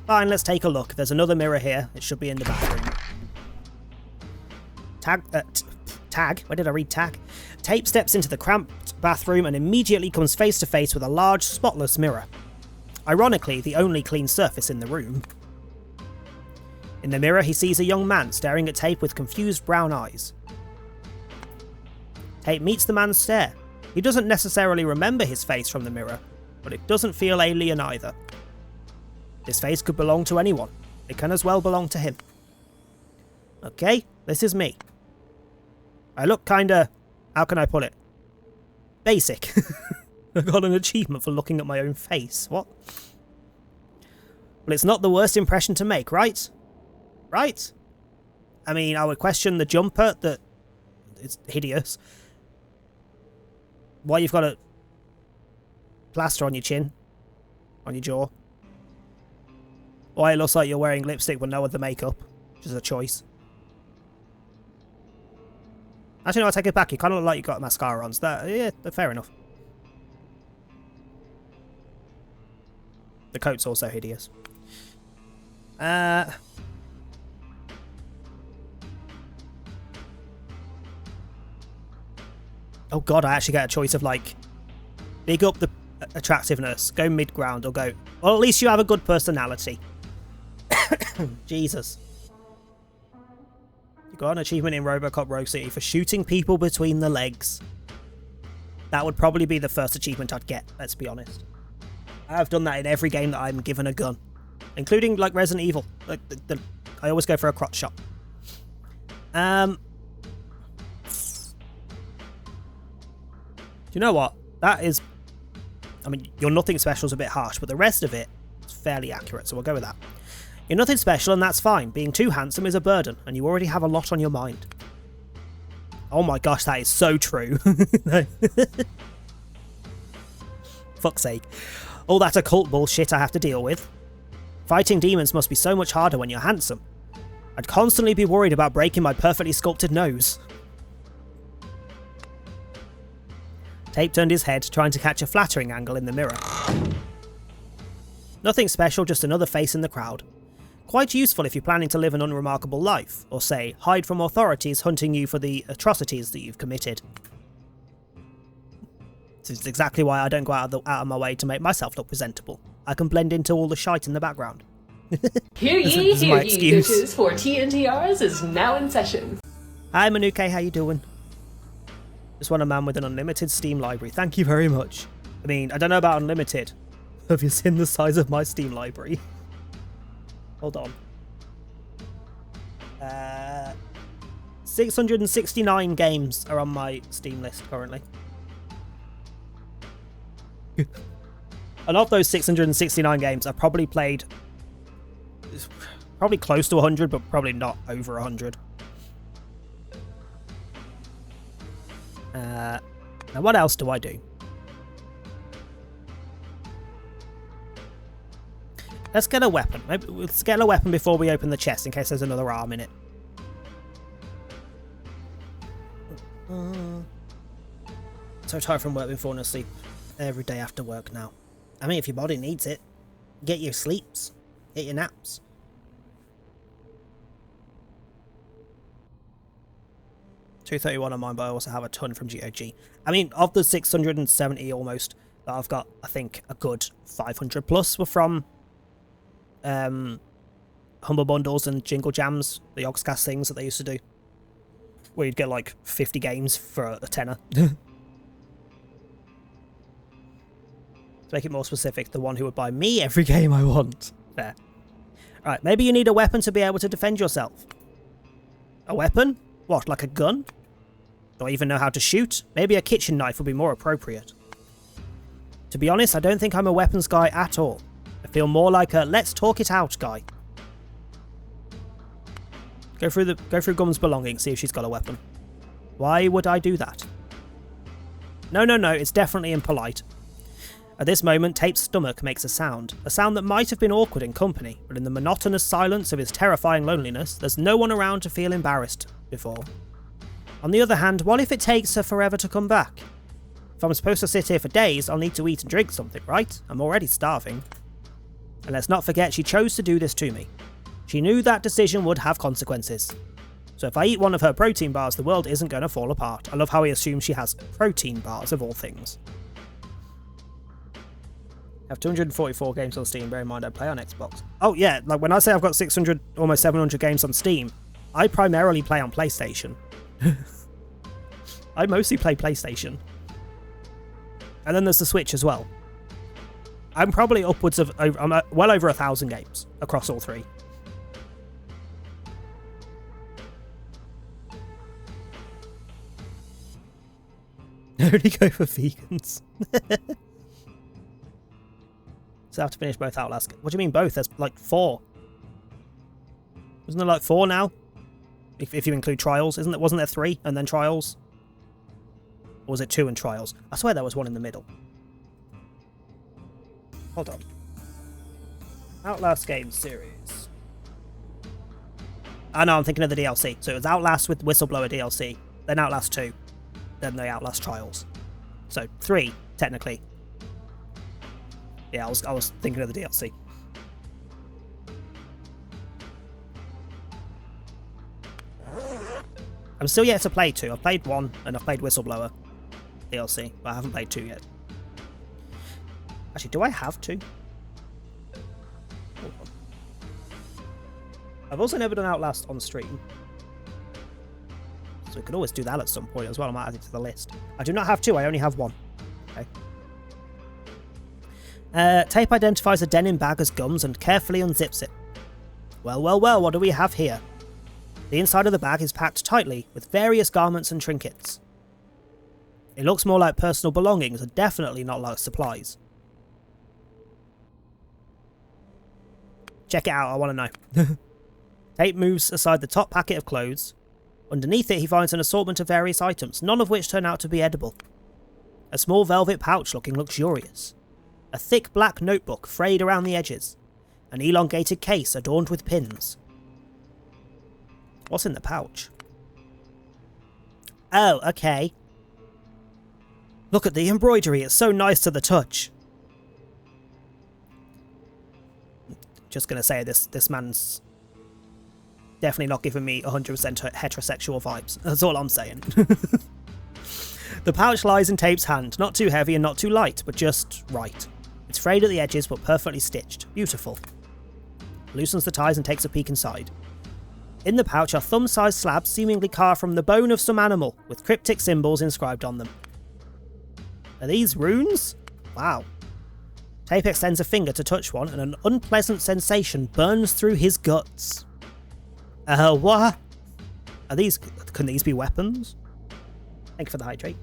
Fine, let's take a look. There's another mirror here. It should be in the bathroom. Tag? Where did I read tag? Tape steps into the cramped bathroom and immediately comes face to face with a large, spotless mirror. Ironically, the only clean surface in the room. In the mirror, he sees a young man staring at Tape with confused brown eyes. Tape meets the man's stare. He doesn't necessarily remember his face from the mirror, but it doesn't feel alien either. This face could belong to anyone. It can as well belong to him. Okay, this is me. I look kinda... how can I put it? Basic. I got an achievement for looking at my own face. What? Well, it's not the worst impression to make, right? Right? I mean, I would question the jumper that... it's hideous. Why you've got a plaster on your chin, on your jaw. Why it looks like you're wearing lipstick but no other makeup, which is a choice. Actually, no, I take it back. You kind of look like you got mascara on. So that, yeah, fair enough. The coat's also hideous. Oh god, I actually get a choice of like, big up the attractiveness, go mid-ground, or go, well, at least you have a good personality. Jesus. You got an achievement in Robocop Rogue City for shooting people between the legs. That would probably be the first achievement I'd get, let's be honest. I've done that in every game that I'm given a gun, including like Resident Evil. Like I always go for a crotch shot. Do you know what? That is... I mean, your nothing special is a bit harsh, but the rest of it is fairly accurate, so we'll go with that. You're nothing special, and that's fine. Being too handsome is a burden, and you already have a lot on your mind. Oh my gosh, that is so true. Fuck's sake. All that occult bullshit I have to deal with. Fighting demons must be so much harder when you're handsome. I'd constantly be worried about breaking my perfectly sculpted nose. Tape turned his head, trying to catch a flattering angle in the mirror. Nothing special, just another face in the crowd. Quite useful if you're planning to live an unremarkable life, or say, hide from authorities hunting you for the atrocities that you've committed. This is exactly why I don't go out of my way to make myself look presentable. I can blend into all the shite in the background. Hear ye, bitches, for TNTRs is now in session. Hi Manuke, how you doing? Just want a man with an unlimited Steam library. Thank you very much. I mean, I don't know about unlimited. Have you seen the size of my Steam library? Hold on. 669 games are on my Steam list currently. And of those 669 games, I've probably played... probably close to 100, but probably not over 100. Now what else do I do? Let's get a weapon. Maybe let's get a weapon before we open the chest in case there's another arm in it. So tired from work, been falling asleep every day after work now. I mean, if your body needs it, get your sleeps, get your naps. $231 on mine, but I also have a ton from GOG. I mean, of the 670 almost that I've got, I think a good 500 plus were from Humble Bundles and Jingle Jams, the Oxcast things that they used to do, where you'd get like 50 games for a tenner. To make it more specific, the one who would buy me every game I want. There. Alright, maybe you need a weapon to be able to defend yourself. A weapon? What, like a gun? Do I even know how to shoot? Maybe a kitchen knife would be more appropriate. To be honest, I don't think I'm a weapons guy at all. I feel more like a let's talk it out guy. Go through Gum's belongings, see if she's got a weapon. Why would I do that? No, it's definitely impolite. At this moment, Tape's stomach makes a sound that might have been awkward in company, but in the monotonous silence of his terrifying loneliness, there's no one around to feel embarrassed before. On the other hand, what if it takes her forever to come back? If I'm supposed to sit here for days, I'll need to eat and drink something, right? I'm already starving. And let's not forget, she chose to do this to me. She knew that decision would have consequences. So if I eat one of her protein bars, the world isn't going to fall apart. I love how he assumes she has protein bars, of all things. I have 244 games on Steam, bear in mind I play on Xbox. Oh yeah, like when I say I've got 600, almost 700 games on Steam, I primarily play on PlayStation. I mostly play PlayStation. And then there's the Switch as well. I'm probably upwards of, I'm well over 1,000 games across all three. Only go for vegans. So I have to finish both Outlast. What do you mean both? There's like 4. Isn't there like 4 now? If you include Trials, wasn't there 3 and then Trials? Or was it 2 and Trials? I swear there was one in the middle. Hold on. Outlast game series. Oh no, I'm thinking of the DLC. So it was Outlast with Whistleblower DLC, then Outlast 2, then the Outlast Trials. So 3, technically. Yeah, I was thinking of the DLC. I'm still yet to play 2. I've played 1 and I've played Whistleblower DLC, but I haven't played 2 yet. Actually, do I have 2? Hold on. I've also never done Outlast on stream. So we could always do that at some point as well. I might add it to the list. I do not have 2, I only have 1. Tape identifies a denim bag as Gums and carefully unzips it. Well, well, well, what do we have here? The inside of the bag is packed tightly with various garments and trinkets. It looks more like personal belongings and definitely not like supplies. Check it out, I want to know. Tape moves aside the top packet of clothes. Underneath it he finds an assortment of various items, none of which turn out to be edible. A small velvet pouch looking luxurious. A thick black notebook frayed around the edges. An elongated case adorned with pins. What's in the pouch? Oh, okay. Look at the embroidery, it's so nice to the touch. Just gonna say this man's definitely not giving me 100% heterosexual vibes. That's all I'm saying. The pouch lies in Tape's hand, not too heavy and not too light, but just right. It's frayed at the edges but perfectly stitched. Beautiful. Loosens the ties and takes a peek inside. In the pouch are thumb-sized slabs seemingly carved from the bone of some animal, with cryptic symbols inscribed on them. Are these runes? Wow. Tape extends a finger to touch one, and an unpleasant sensation burns through his guts. What? Are these... Can these be weapons? Thank you for the hydrate.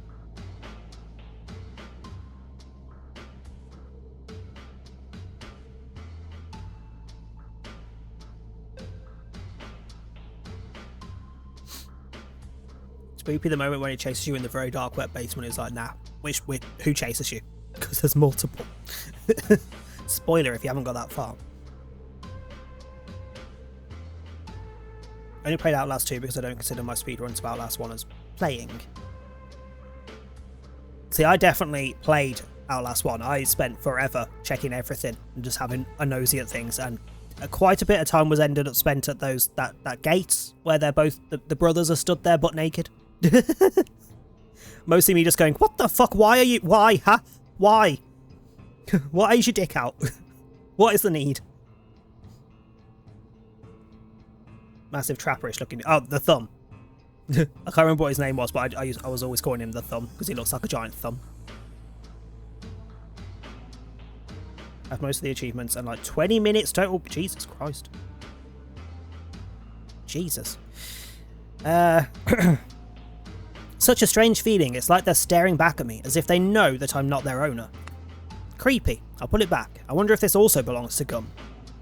Spoopy the moment when it chases you in the very dark wet basement is like, nah, who chases you? Because there's multiple. Spoiler if you haven't got that far. I only played Outlast 2 because I don't consider my speedruns of Outlast 1 as playing. See, I definitely played Outlast 1. I spent forever checking everything and just having a nosy at things, and quite a bit of time was ended up spent at that gate where they're both the brothers are stood there butt naked. Mostly me just going, what the fuck, why, huh? Why? What is your dick out? What is the need? Massive trapperish looking. Oh, the thumb. I can't remember what his name was, but I was always calling him the thumb because he looks like a giant thumb. I have most of the achievements and like 20 minutes total. Jesus Christ. Jesus. Such a strange feeling. It's like they're staring back at me as if they know that I'm not their owner. Creepy. I'll put it back. I wonder if this also belongs to Gum.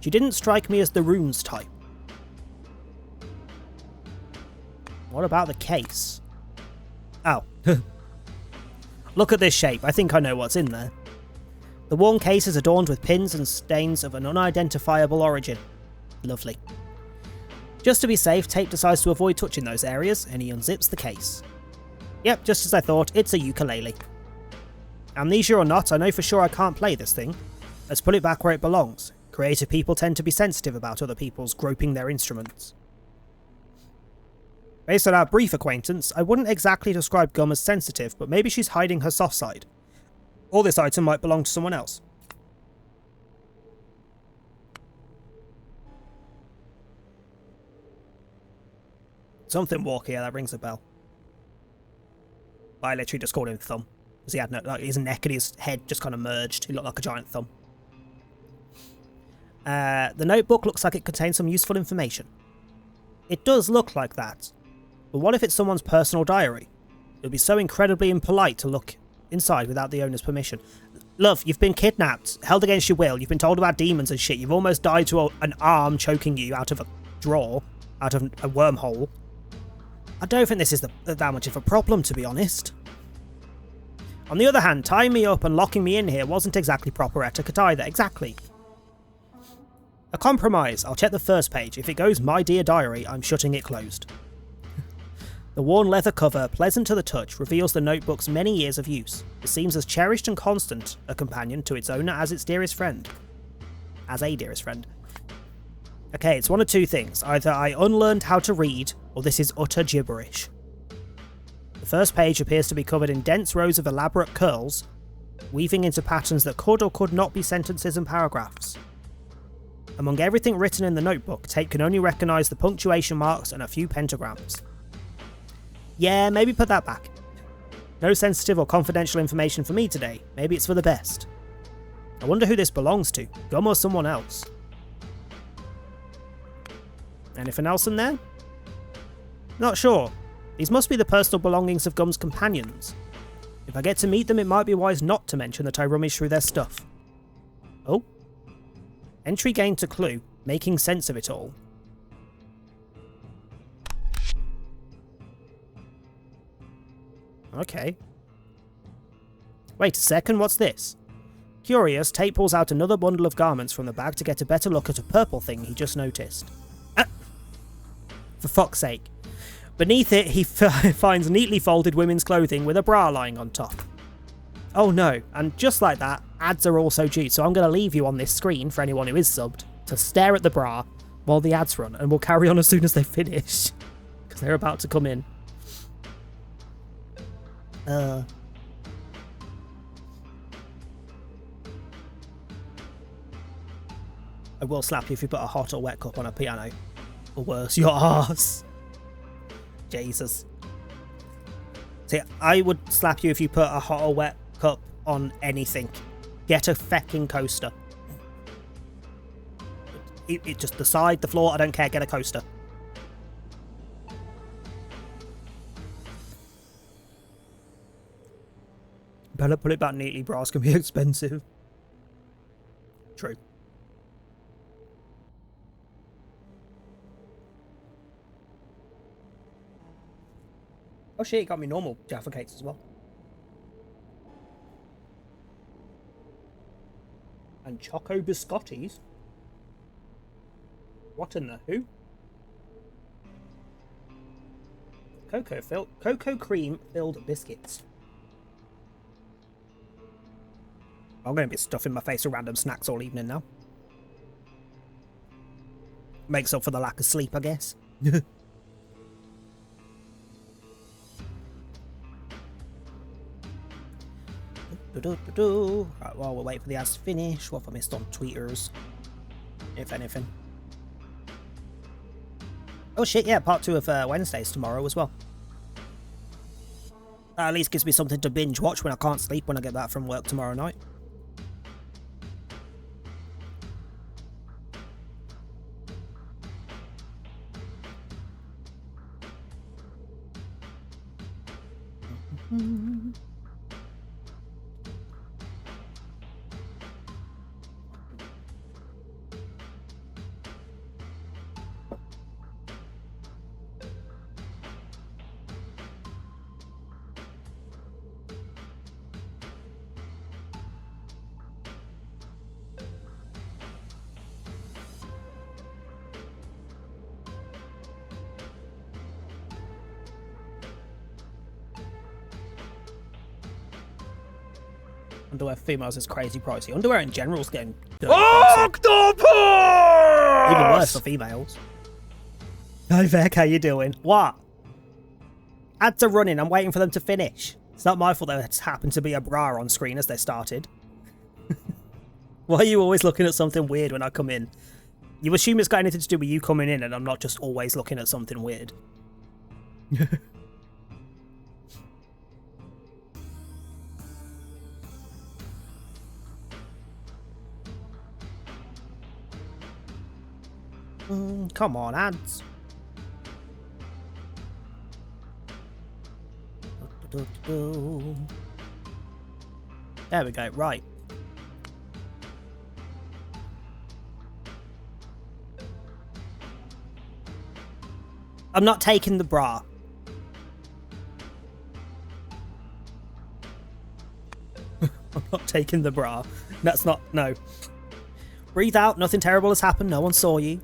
She didn't strike me as the runes type. What about the case? Oh. Look at this shape. I think I know what's in there. The worn case is adorned with pins and stains of an unidentifiable origin. Lovely. Just to be safe, Tape decides to avoid touching those areas, and he unzips the case. Yep, just as I thought, it's a ukulele. Amnesia or not, I know for sure I can't play this thing. Let's put it back where it belongs. Creative people tend to be sensitive about other people's groping their instruments. Based on our brief acquaintance, I wouldn't exactly describe Gum as sensitive, but maybe she's hiding her soft side. Or this item might belong to someone else. Something walk here, that rings a bell. I literally just called him Thumb. Because he had no, like, his neck and his head just kind of merged. He looked like a giant thumb. The notebook looks like it contains some useful information. It does look like that. But what if it's someone's personal diary? It would be so incredibly impolite to look inside without the owner's permission. Love, you've been kidnapped, held against your will, you've been told about demons and shit, you've almost died to an arm choking you out of a drawer, out of a wormhole. I don't think this is that much of a problem, to be honest. On the other hand, tying me up and locking me in here wasn't exactly proper etiquette either, exactly. A compromise, I'll check the first page. If it goes My Dear Diary, I'm shutting it closed. The worn leather cover, pleasant to the touch, reveals the notebook's many years of use. It seems as cherished and constant a companion to its owner as its dearest friend. As a dearest friend. Okay, it's one of two things. Either I unlearned how to read, or this is utter gibberish. The first page appears to be covered in dense rows of elaborate curls, weaving into patterns that could or could not be sentences and paragraphs. Among everything written in the notebook, Tape can only recognise the punctuation marks and a few pentagrams. Yeah, maybe put that back. No sensitive or confidential information for me today. Maybe it's for the best. I wonder who this belongs to, Gum or someone else. Anything else in there? Not sure. These must be the personal belongings of Gum's companions. If I get to meet them, it might be wise not to mention that I rummaged through their stuff. Oh? Entry gained to clue, making sense of it all. Okay. Wait a second, what's this? Curious, Tate pulls out another bundle of garments from the bag to get a better look at a purple thing he just noticed. For fuck's sake. Beneath it, he finds neatly folded women's clothing with a bra lying on top. Oh no, and just like that, ads are also due, so I'm going to leave you on this screen, for anyone who is subbed, to stare at the bra while the ads run, and we'll carry on as soon as they finish, because they're about to come in. I will slap you if you put a hot or wet cup on a piano. Or worse, your arse. Jesus. See, I would slap you if you put a hot or wet cup on anything. Get a fecking coaster. It just the side, the floor, I don't care, get a coaster. Better put it back neatly, bras can be expensive. True. Oh shit, it got me normal Jaffa cakes as well. And Choco Biscottis? What in the who? Cocoa cream filled biscuits. I'm going to be stuffing my face with random snacks all evening now. Makes up for the lack of sleep, I guess. Right, while we'll wait for the ads to finish, what have I missed on tweeters? If anything. Oh shit, yeah, part 2 of Wednesdays tomorrow as well. That at least gives me something to binge watch when I can't sleep when I get back from work tomorrow night. Underwear for females is crazy pricey. Underwear in general is getting Octopus! Even worse for females. Hi Vic, how you doing? What? Ads are running, I'm waiting for them to finish. It's not my fault there happened to be a bra on screen as they started. Why are you always looking at something weird when I come in? You assume it's got anything to do with you coming in and I'm not just always looking at something weird. Come on, ads. There we go, right. I'm not taking the bra. I'm not taking the bra. That's not, no. Breathe out, nothing terrible has happened, no one saw you.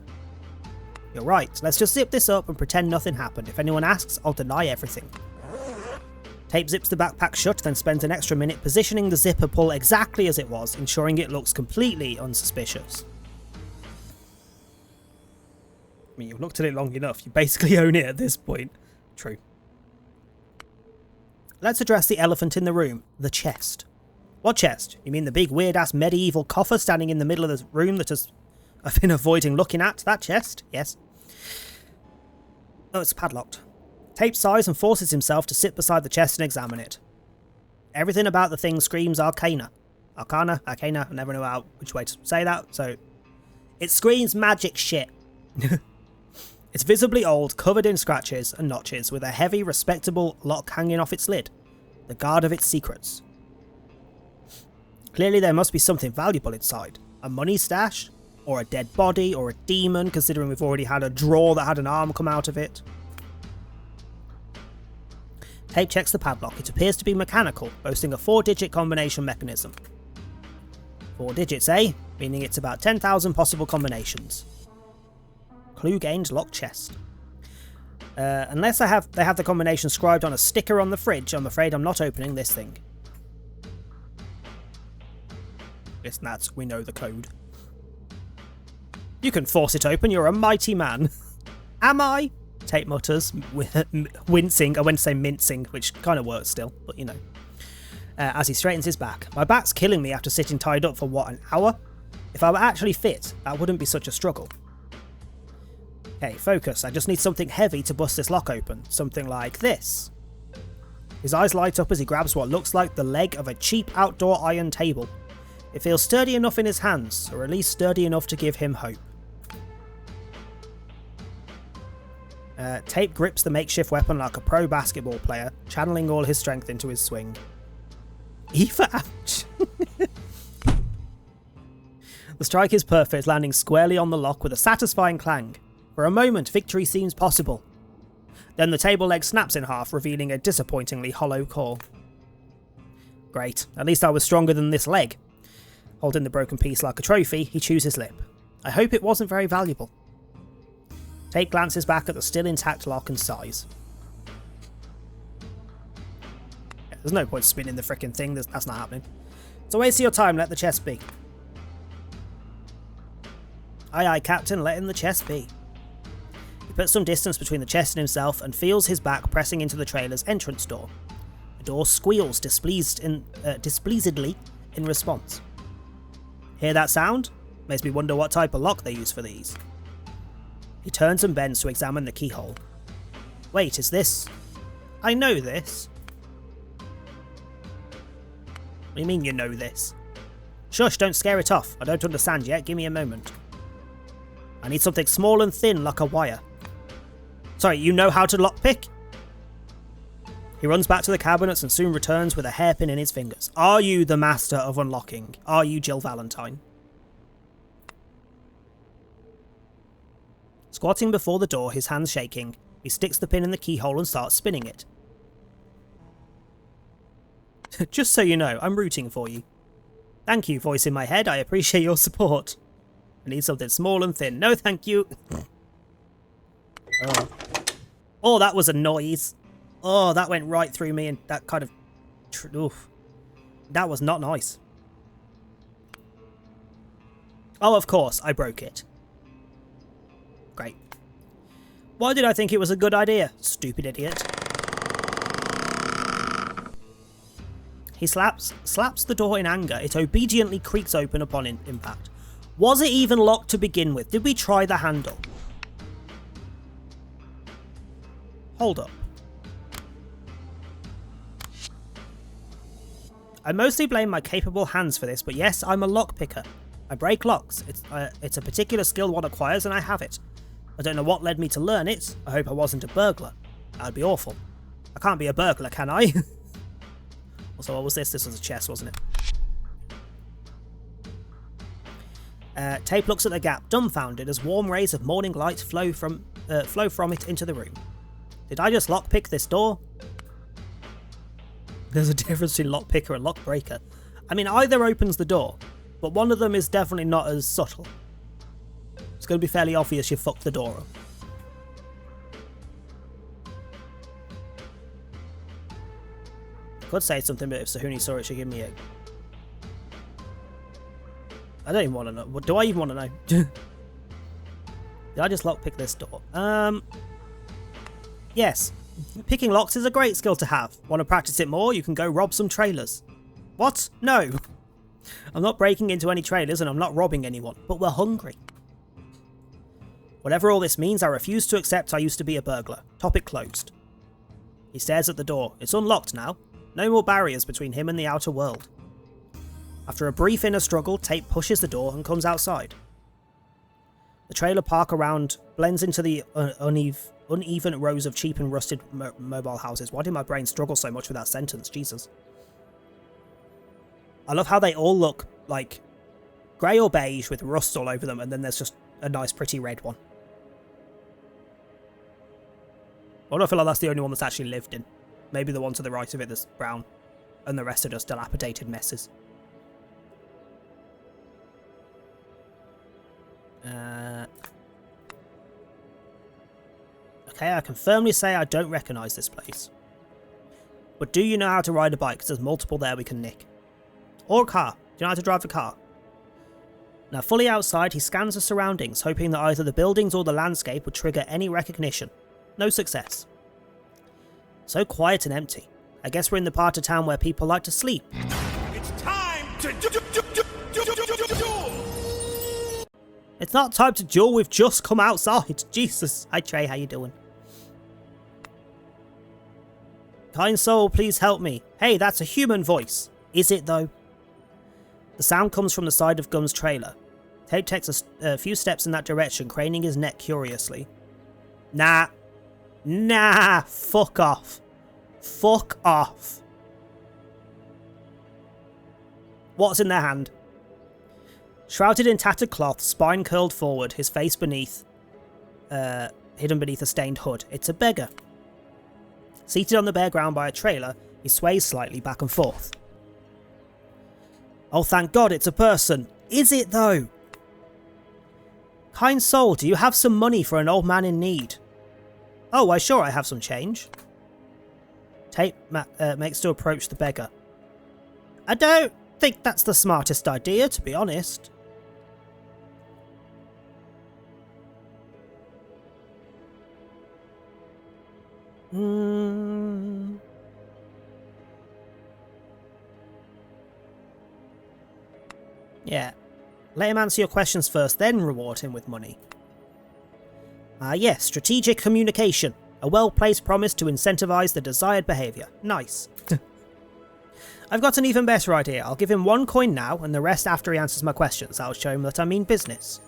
You're right, let's just zip this up and pretend nothing happened. If anyone asks, I'll deny everything. Tape zips the backpack shut, then spends an extra minute positioning the zipper pull exactly as it was, ensuring it looks completely unsuspicious. I mean, you've looked at it long enough, you basically own it at this point. True. Let's address the elephant in the room, the chest. What chest? You mean the big weird-ass medieval coffer standing in the middle of the room that I've been avoiding looking at? That chest? Yes. Oh, it's padlocked. Tape sighs and forces himself to sit beside the chest and examine it. Everything about the thing screams Arcana. Arcana, I never know which way to say that, so... It screams magic shit. It's visibly old, covered in scratches and notches, with a heavy, respectable lock hanging off its lid. The guard of its secrets. Clearly there must be something valuable inside. A money stash? Or a dead body? Or a demon, considering we've already had a drawer that had an arm come out of it. Tape checks the padlock. It appears to be mechanical, boasting a 4-digit combination mechanism. 4 digits, eh? Meaning it's about 10,000 possible combinations. Clue gained, locked chest. Unless they have the combination scribed on a sticker on the fridge, I'm afraid I'm not opening this thing. Yes, that's, we know the code. You can force it open, you're a mighty man. Am I? Tate mutters, wincing. I went to say mincing, which kind of works still, but you know. As he straightens his back. My back's killing me after sitting tied up for what, an hour? If I were actually fit, that wouldn't be such a struggle. Okay, focus. I just need something heavy to bust this lock open. Something like this. His eyes light up as he grabs what looks like the leg of a cheap outdoor iron table. It feels sturdy enough in his hands, or at least sturdy enough to give him hope. Tape grips the makeshift weapon like a pro basketball player, channeling all his strength into his swing. E for ouch! The strike is perfect, landing squarely on the lock with a satisfying clang. For a moment, victory seems possible. Then the table leg snaps in half, revealing a disappointingly hollow core. Great, at least I was stronger than this leg. Holding the broken piece like a trophy, he chews his lip. I hope it wasn't very valuable. Tate glances back at the still intact lock and sighs. Yeah, there's no point spinning the frickin' thing, that's not happening. It's a waste of your time, let the chest be. Aye aye, Captain, letting the chest be. He puts some distance between the chest and himself and feels his back pressing into the trailer's entrance door. The door squeals displeasedly in response. Hear that sound? Makes me wonder what type of lock they use for these. He turns and bends to examine the keyhole. Wait, is this... I know this. What do you mean you know this? Shush, don't scare it off. I don't understand yet, give me a moment. I need something small and thin like a wire. Sorry, you know how to lockpick? He runs back to the cabinets and soon returns with a hairpin in his fingers. Are you the master of unlocking? Are you Jill Valentine? Squatting before the door, his hands shaking, he sticks the pin in the keyhole and starts spinning it. Just so you know, I'm rooting for you. Thank you, voice in my head, I appreciate your support. I need something small and thin. No, thank you. Oh, that was a noise. Oh, that went right through me and that kind of... Oof. That was not nice. Oh, of course, I broke it. Great. Why did I think it was a good idea? Stupid idiot. He slaps the door in anger. It obediently creaks open upon impact. Was it even locked to begin with? Did we try the handle? Hold up. I mostly blame my capable hands for this, but yes, I'm a lockpicker. I break locks. It's a particular skill one acquires, and I have it. I don't know what led me to learn it. I hope I wasn't a burglar. That'd be awful. I can't be a burglar, can I? Also, what was this? This was a chest, wasn't it? Tape looks at the gap, dumbfounded, as warm rays of morning light flow from it into the room. Did I just lockpick this door? There's a difference between lockpicker and lockbreaker. I mean, either opens the door, but one of them is definitely not as subtle. It's going to be fairly obvious you fucked the door up. I could say something, but if Sahuni saw it, she'd give me a... I don't even want to know. What do I even want to know? Did I just lockpick this door? Yes. Picking locks is a great skill to have. Want to practice it more? You can go rob some trailers. What? No. I'm not breaking into any trailers and I'm not robbing anyone, but we're hungry. Whatever all this means, I refuse to accept I used to be a burglar. Topic closed. He stares at the door. It's unlocked now. No more barriers between him and the outer world. After a brief inner struggle, Tate pushes the door and comes outside. The trailer park around blends into the uneven rows of cheap and rusted mobile houses. Why did my brain struggle so much with that sentence? Jesus. I love how they all look like grey or beige with rust all over them, and then there's just a nice pretty red one. I don't feel like that's the only one that's actually lived in. Maybe the one to the right of it that's brown, and the rest are just dilapidated messes. Okay, I can firmly say I don't recognise this place. But do you know how to ride a bike? Because there's multiple there we can nick. Or a car. Do you know how to drive a car? Now, fully outside, he scans the surroundings, hoping that either the buildings or the landscape would trigger any recognition. No success. So quiet and empty. I guess we're in the part of town where people like to sleep. It's time to duel! It's not time to duel, we've just come outside. Jesus. Hi Trey, how you doing? Kind soul, please help me. Hey, that's a human voice. Is it though? The sound comes from the side of Gum's trailer. Tate takes a few steps in that direction, craning his neck curiously. Nah. Nah, fuck off. Fuck off. What's in their hand? Shrouded in tattered cloth, spine curled forward, his face hidden beneath a stained hood. It's a beggar. Seated on the bare ground by a trailer, he sways slightly back and forth. Oh, thank God it's a person. Is it, though? Kind soul, do you have some money for an old man in need? Oh, why sure, I have some change. Tate makes to approach the beggar. I don't think that's the smartest idea, to be honest. Yeah. Let him answer your questions first, then reward him with money. Yes, strategic communication. A well-placed promise to incentivize the desired behaviour. Nice. I've got an even better idea. I'll give him 1 coin now, and the rest after he answers my questions. I'll show him that I mean business.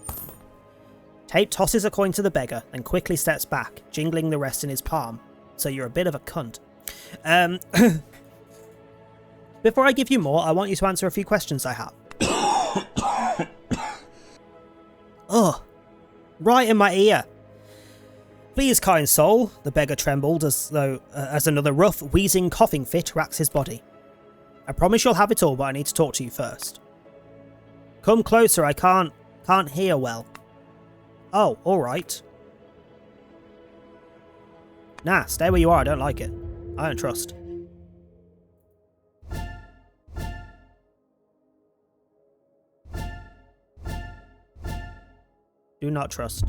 Tate tosses a coin to the beggar, and quickly steps back, jingling the rest in his palm. So you're a bit of a cunt. Before I give you more, I want you to answer a few questions I have. Ugh. Right in my ear. Please, kind soul. The beggar trembled as another rough, wheezing, coughing fit racked his body. I promise you'll have it all, but I need to talk to you first. Come closer, I can't hear well. Oh, alright. Nah, stay where you are, I don't like it. I don't trust. Do not trust.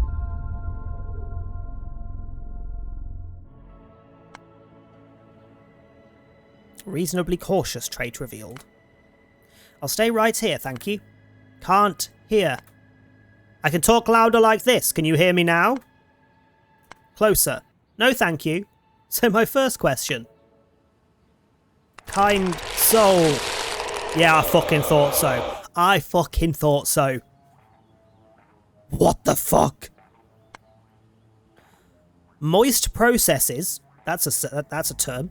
Reasonably cautious, Tate revealed. I'll stay right here, thank you. Can't hear. I can talk louder like this. Can you hear me now? Closer. No, thank you. So my first question. Kind soul. Yeah, I fucking thought so. I fucking thought so. What the fuck? Moist processes, that's a term,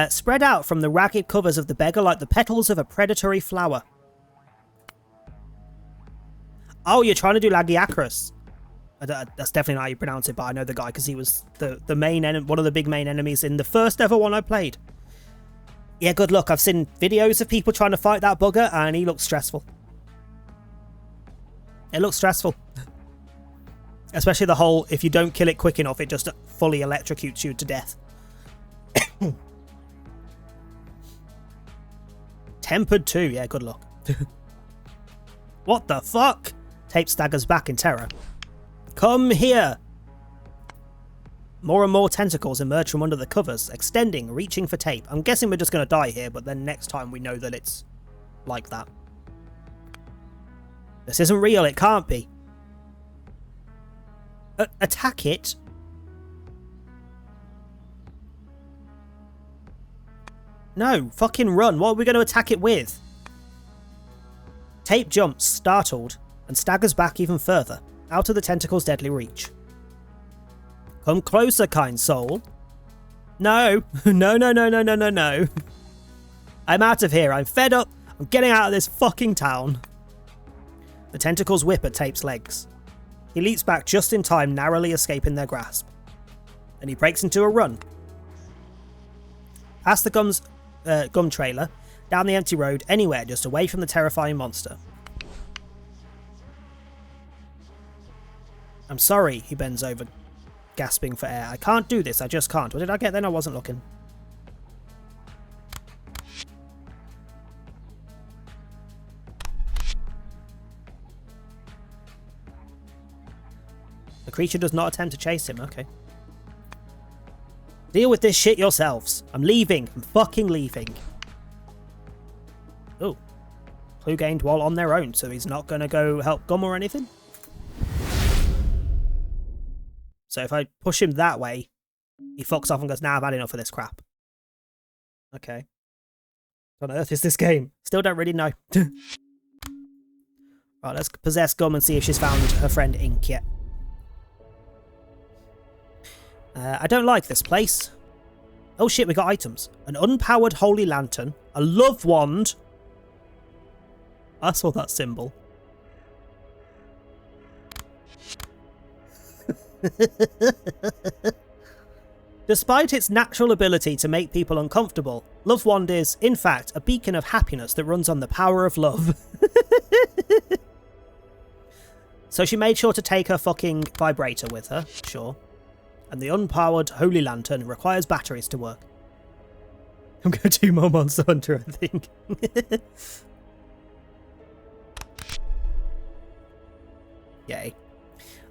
spread out from the ragged covers of the beggar like the petals of a predatory flower. Oh, you're trying to do Lagiacrus. That's definitely not how you pronounce it, but I know the guy because he was the main one of the big main enemies in the first ever one I played. Yeah, good luck. I've seen videos of people trying to fight that bugger and he looks stressful. It looks stressful. Especially the whole, if you don't kill it quick enough, it just fully electrocutes you to death. Tempered too, yeah, good luck. What the fuck? Tate staggers back in terror. Come here! More and more tentacles emerge from under the covers, extending, reaching for Tate. I'm guessing we're just going to die here, but then next time we know that it's like that. This isn't real, it can't be. Attack it? No, fucking run. What are we going to attack it with? Tape jumps, startled, and staggers back even further, out of the tentacle's deadly reach. Come closer, kind soul. No. No. I'm out of here. I'm fed up. I'm getting out of this fucking town. The tentacles whip at Tape's legs. He leaps back just in time, narrowly escaping their grasp. Then he breaks into a run. Past the gum trailer, down the empty road, anywhere just away from the terrifying monster. I'm sorry, he bends over, gasping for air. I can't do this, I just can't. What did I get then? I wasn't looking. The creature does not attempt to chase him, okay. Deal with this shit yourselves. I'm leaving. I'm fucking leaving. Oh. Clue gained while on their own, so he's not going to go help Gum or anything? So if I push him that way, he fucks off and goes, nah, I've had enough of this crap. Okay. What on earth is this game? Still don't really know. Right, let's possess Gum and see if she's found her friend Ink yet. I don't like this place. Oh shit, we got items. An unpowered holy lantern. A love wand. I saw that symbol. Despite its natural ability to make people uncomfortable, Love Wand is, in fact, a beacon of happiness that runs on the power of love. So she made sure to take her fucking vibrator with her, sure. And the unpowered holy lantern requires batteries to work. I'm going to do more Monster Hunter, I think. Yay.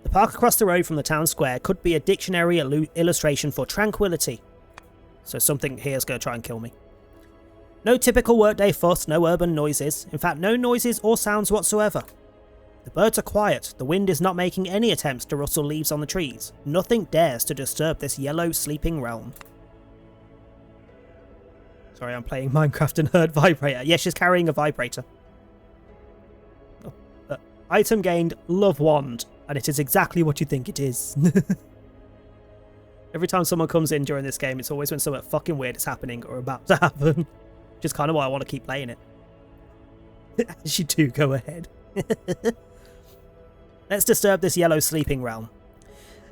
The park across the road from the town square could be a dictionary illustration for tranquility. So something here's going to try and kill me. No typical workday fuss, no urban noises. In fact, no noises or sounds whatsoever. The birds are quiet. The wind is not making any attempts to rustle leaves on the trees. Nothing dares to disturb this yellow sleeping realm. Sorry, I'm playing Minecraft and heard vibrator. Yeah, she's carrying a vibrator. Oh, item gained, Love Wand. And it is exactly what you think it is. Every time someone comes in during this game, it's always when something fucking weird is happening or about to happen. Which is kind of why I want to keep playing it. As you do, go ahead. Let's disturb this yellow sleeping realm.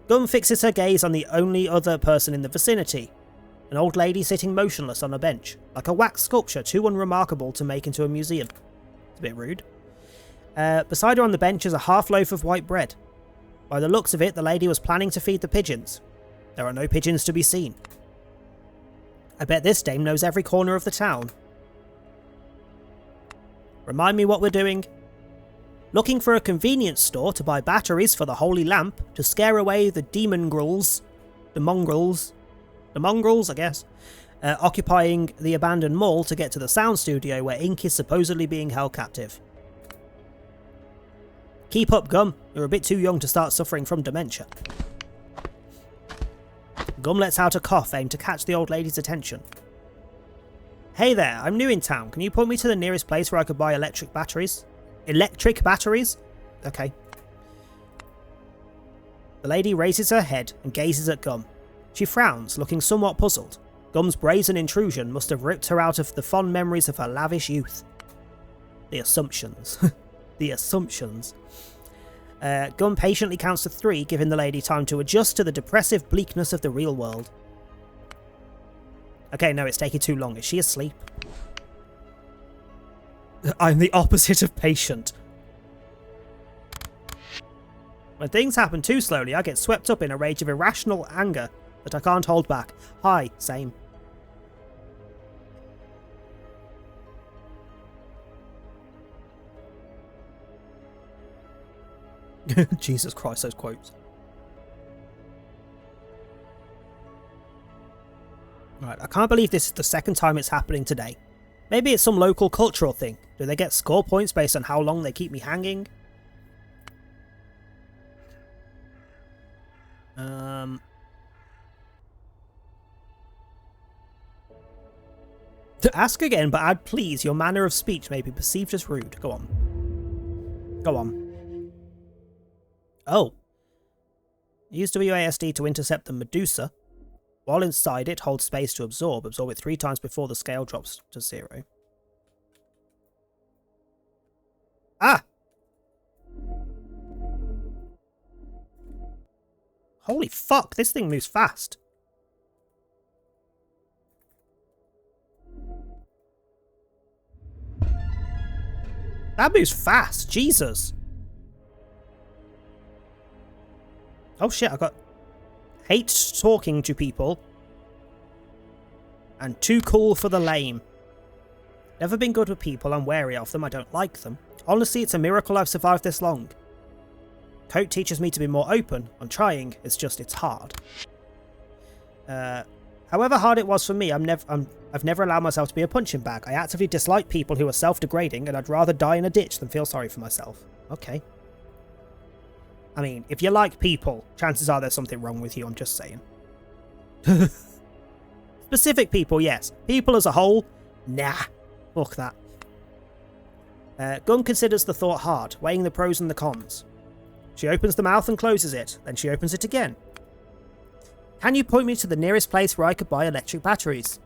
Gum fixes her gaze on the only other person in the vicinity. An old lady sitting motionless on a bench, like a wax sculpture too unremarkable to make into a museum. It's a bit rude. Beside her on the bench is a half loaf of white bread. By the looks of it, the lady was planning to feed the pigeons. There are no pigeons to be seen. I bet this dame knows every corner of the town. Remind me what we're doing? Looking for a convenience store to buy batteries for the holy lamp to scare away the mongrels, I guess, occupying the abandoned mall to get to the sound studio where Ink is supposedly being held captive. Keep up, Gum. You're a bit too young to start suffering from dementia. Gum lets out a cough aimed to catch the old lady's attention. Hey there, I'm new in town. Can you point me to the nearest place where I could buy electric batteries? Electric batteries? Okay. The lady raises her head and gazes at Gum. She frowns, looking somewhat puzzled. Gum's brazen intrusion must have ripped her out of the fond memories of her lavish youth. The assumptions. The assumptions. Gum patiently counts to 3, giving the lady time to adjust to the depressive bleakness of the real world. Okay, no, it's taking too long. Is she asleep? I'm the opposite of patient. When things happen too slowly, I get swept up in a rage of irrational anger that I can't hold back. Hi, same. Jesus Christ, those quotes. Right, I can't believe this is the second time it's happening today. Maybe it's some local cultural thing. Do they get score points based on how long they keep me hanging? To ask again, but add please. Your manner of speech may be perceived as rude. Go on. Go on. Oh. Use WASD to intercept the Medusa. While inside it, hold space to absorb. Absorb it 3 times before the scale drops to 0. Ah! Holy fuck, this thing moves fast. That moves fast, Jesus. Oh shit, I got hate talking to people and too cool for the lame. Never been good with people, I'm wary of them, I don't like them. Honestly, it's a miracle I've survived this long. Coat teaches me to be more open. I'm trying, it's hard. However hard it was for me, I've never allowed myself to be a punching bag. I actively dislike people who are self-degrading, and I'd rather die in a ditch than feel sorry for myself. Okay. I mean, if you like people, chances are there's something wrong with you, I'm just saying. Specific people, yes. People as a whole, nah. Fuck that. Gun considers the thought hard, weighing the pros and the cons. She opens the mouth and closes it, then she opens it again. Can you point me to the nearest place where I could buy electric batteries?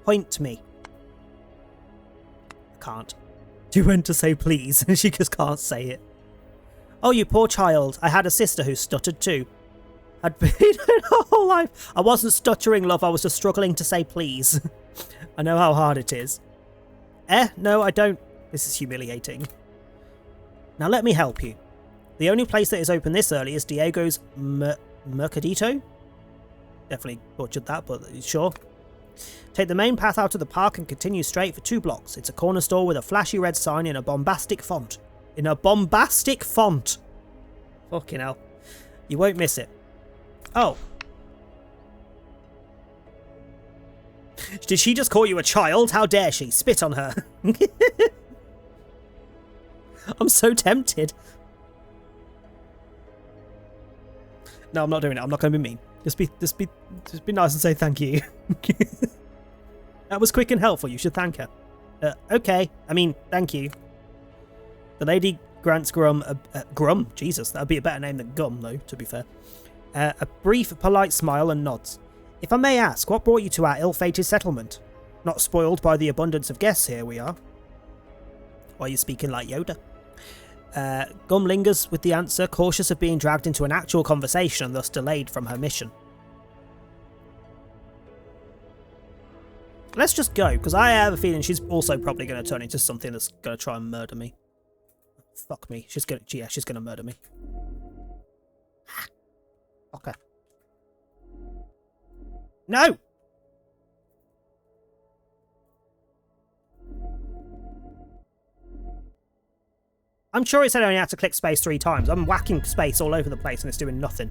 Point me. I can't. She went to say please, and she just can't say it. Oh, you poor child. I had a sister who stuttered too. I'd been her whole life. I wasn't stuttering, love. I was just struggling to say please. I know how hard it is. No, I don't. This is humiliating. Now let me help you. The only place that is open this early is Diego's Mercadito? Definitely butchered that, but sure. Take the main path out of the park and continue straight for 2 blocks. It's a corner store with a flashy red sign in a bombastic font. In a bombastic font! Fucking hell. You won't miss it. Oh. Did she just call you a child? How dare she? Spit on her. I'm so tempted. No, I'm not doing it. I'm not going to be mean. Just be nice and say thank you. That was quick and helpful. You should thank her. Okay. I mean, thank you. The lady grants Grum... Grum? Jesus, that would be a better name than Gum, though, to be fair. A brief, polite smile and nods. If I may ask, what brought you to our ill-fated settlement? Not spoiled by the abundance of guests here we are. Why are you speaking like Yoda? Gum lingers with the answer, cautious of being dragged into an actual conversation and thus delayed from her mission. Let's just go, because I have a feeling she's also probably going to turn into something that's going to try and murder me. Fuck me. She's going to murder me. Okay. No! I'm sure it said I only had to click space 3 times. I'm whacking space all over the place and it's doing nothing.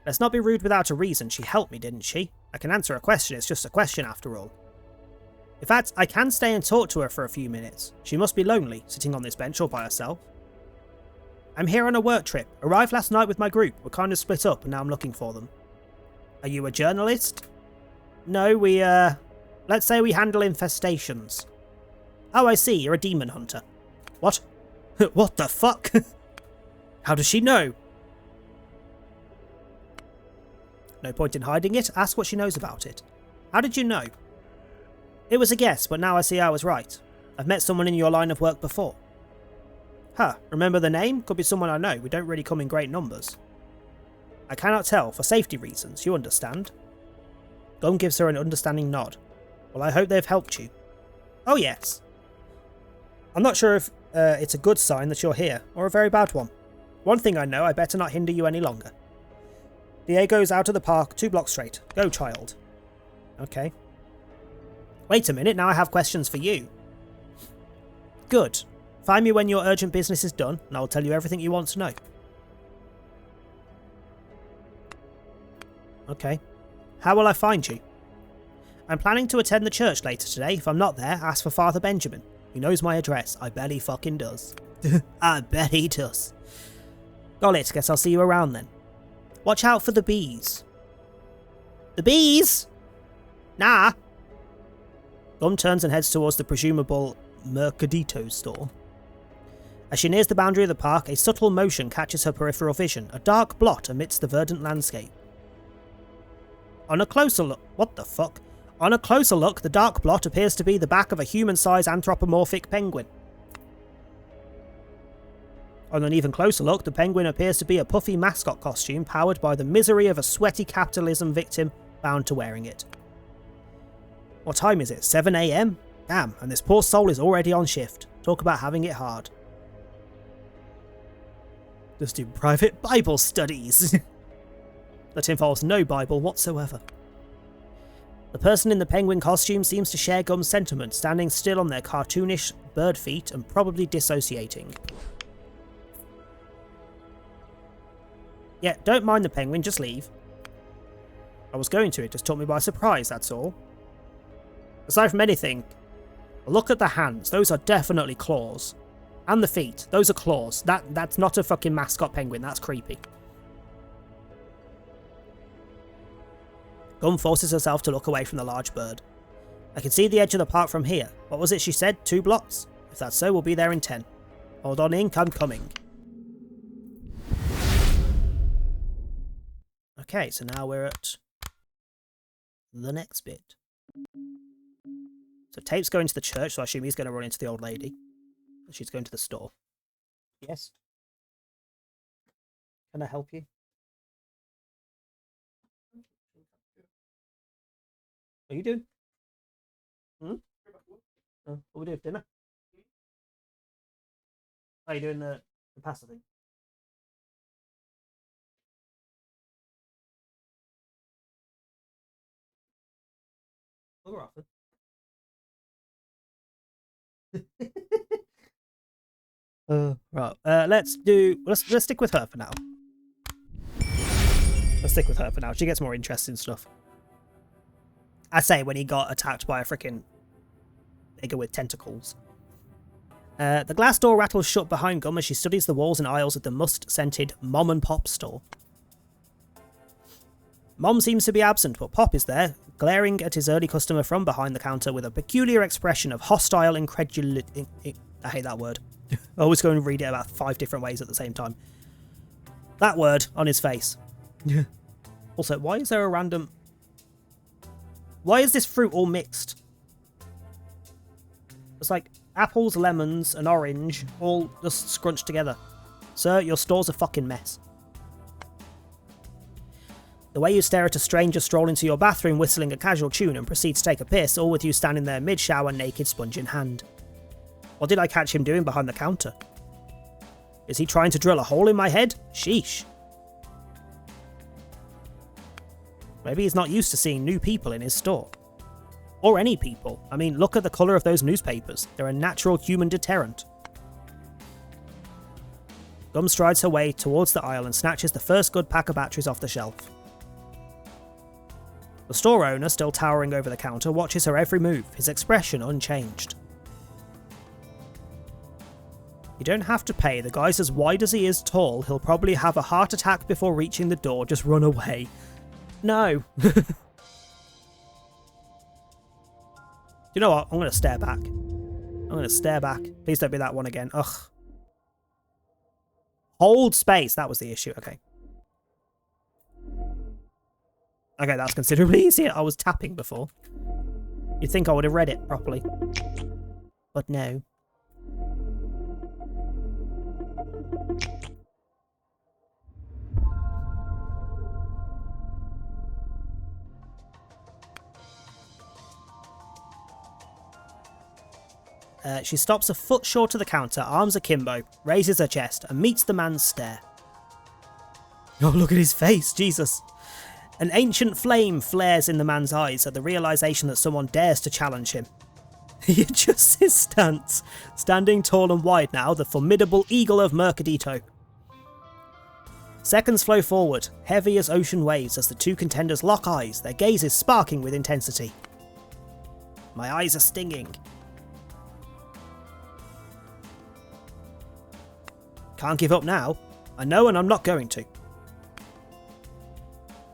Let's not be rude without a reason. She helped me, didn't she? I can answer a question. It's just a question after all. In fact, I can stay and talk to her for a few minutes. She must be lonely, sitting on this bench all by herself. I'm here on a work trip. Arrived last night with my group. We're kind of split up and now I'm looking for them. Are you a journalist? No, let's say we handle infestations. Oh, I see. You're a demon hunter. What? What the fuck? How does she know? No point in hiding it. Ask what she knows about it. How did you know? It was a guess, but now I see I was right. I've met someone in your line of work before. Huh, remember the name? Could be someone I know. We don't really come in great numbers. I cannot tell, for safety reasons, you understand. Gum gives her an understanding nod. Well, I hope they've helped you. Oh yes. I'm not sure if it's a good sign that you're here, or a very bad one. One thing I know, I better not hinder you any longer. Diego's out of the park, 2 blocks straight. Go, child. Okay. Wait a minute, now I have questions for you. Good. Find me when your urgent business is done, and I'll tell you everything you want to know. Okay. How will I find you? I'm planning to attend the church later today. If I'm not there, ask for Father Benjamin. He knows my address. I bet he fucking does. I bet he does. Got it. Guess I'll see you around then. Watch out for the bees. The bees? Nah. Gum turns and heads towards the presumable Mercadito store. As she nears the boundary of the park, a subtle motion catches her peripheral vision, a dark blot amidst the verdant landscape. On a closer look... What the fuck? On a closer look, the dark blot appears to be the back of a human-sized anthropomorphic penguin. On an even closer look, the penguin appears to be a puffy mascot costume powered by the misery of a sweaty capitalism victim bound to wearing it. What time is it? 7 AM? Damn, and this poor soul is already on shift. Talk about having it hard. Just do private Bible studies. That involves no Bible whatsoever. The person in the penguin costume seems to share Gum's sentiment, standing still on their cartoonish bird feet and probably dissociating. Yeah, don't mind the penguin, just leave. I was going to, it just took me by surprise, that's all. Aside from anything, look at the hands, those are definitely claws. And the feet, those are claws. That's not a fucking mascot penguin, that's creepy. Gum forces herself to look away from the large bird. I can see the edge of the park from here. What was it she said? 2 blocks? If that's so, we'll be there in 10. Hold on, Ink, I'm coming. Okay, so now we're at the next bit. So Tape's going to the church, so I assume he's going to run into the old lady. She's going to the store. Yes? Can I help you? What are you doing? Oh, what are we doing for dinner? Are you doing the pasta thing? Oh, we're off then. Right. Let's stick with her for now. Let's stick with her for now. She gets more interesting stuff. I say when he got attacked by a freaking figure with tentacles. The glass door rattles shut behind Gum as she studies the walls and aisles of the must-scented Mom and Pop store. Mom seems to be absent, but Pop is there, glaring at his early customer from behind the counter with a peculiar expression of hostile incredulity. I hate that word. I always go and read it about 5 different ways at the same time. That word on his face. Also, why is there a random... Why is this fruit all mixed? It's like apples, lemons, and orange all just scrunched together. Sir, your store's a fucking mess. The way you stare at a stranger stroll into your bathroom whistling a casual tune and proceed to take a piss, all with you standing there mid-shower naked, sponge in hand. What did I catch him doing behind the counter? Is he trying to drill a hole in my head? Sheesh. Maybe he's not used to seeing new people in his store. Or any people. I mean, look at the colour of those newspapers. They're a natural human deterrent. Gum strides her way towards the aisle and snatches the first good pack of batteries off the shelf. The store owner, still towering over the counter, watches her every move, his expression unchanged. You don't have to pay. The guy's as wide as he is tall. He'll probably have a heart attack before reaching the door. Just run away. No. You know what? I'm going to stare back. I'm going to stare back. Please don't be that one again. Ugh. Hold space. That was the issue. Okay. Okay, that's considerably easier. I was tapping before. You'd think I would have read it properly. But no. She stops a foot short of the counter, arms akimbo, raises her chest, and meets the man's stare. Oh, look at his face, Jesus. An ancient flame flares in the man's eyes at the realisation that someone dares to challenge him. He adjusts his stance, standing tall and wide now, the formidable eagle of Mercadito. Seconds flow forward, heavy as ocean waves, as the two contenders lock eyes, their gazes sparking with intensity. My eyes are stinging. Can't give up now. I know, and I'm not going to.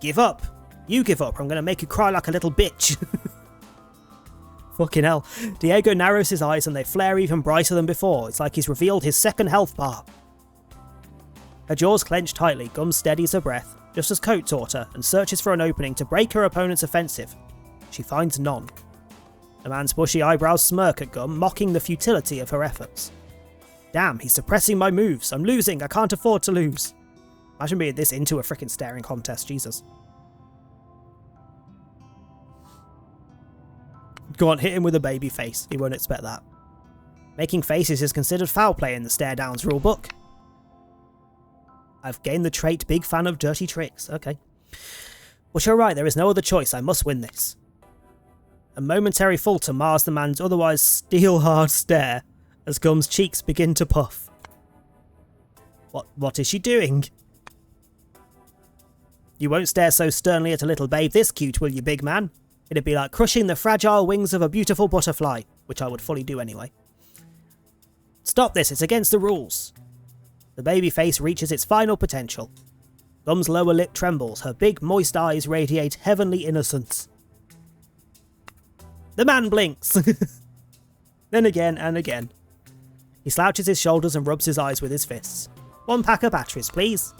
Give up. You give up, or I'm going to make you cry like a little bitch. Fucking hell. Diego narrows his eyes and they flare even brighter than before. It's like he's revealed his second health bar. Her jaws clench tightly, Gum steadies her breath, just as Coat taught her, and searches for an opening to break her opponent's offensive. She finds none. The man's bushy eyebrows smirk at Gum, mocking the futility of her efforts. Damn, he's suppressing my moves. I'm losing. I can't afford to lose. Imagine being this into a freaking staring contest, Jesus. Go on, hit him with a baby face. He won't expect that. Making faces is considered foul play in the Stare Downs rulebook. I've gained the trait big fan of dirty tricks. Okay. But you're right, there is no other choice. I must win this. A momentary falter mars the man's otherwise steel-hard stare as Gum's cheeks begin to puff. What is she doing? You won't stare so sternly at a little babe this cute, will you, big man? It'd be like crushing the fragile wings of a beautiful butterfly, which I would fully do anyway. Stop this, it's against the rules. The baby face reaches its final potential. Gum's lower lip trembles, her big moist eyes radiate heavenly innocence. The man blinks. Then again and again. He slouches his shoulders and rubs his eyes with his fists. 1 pack of batteries, please.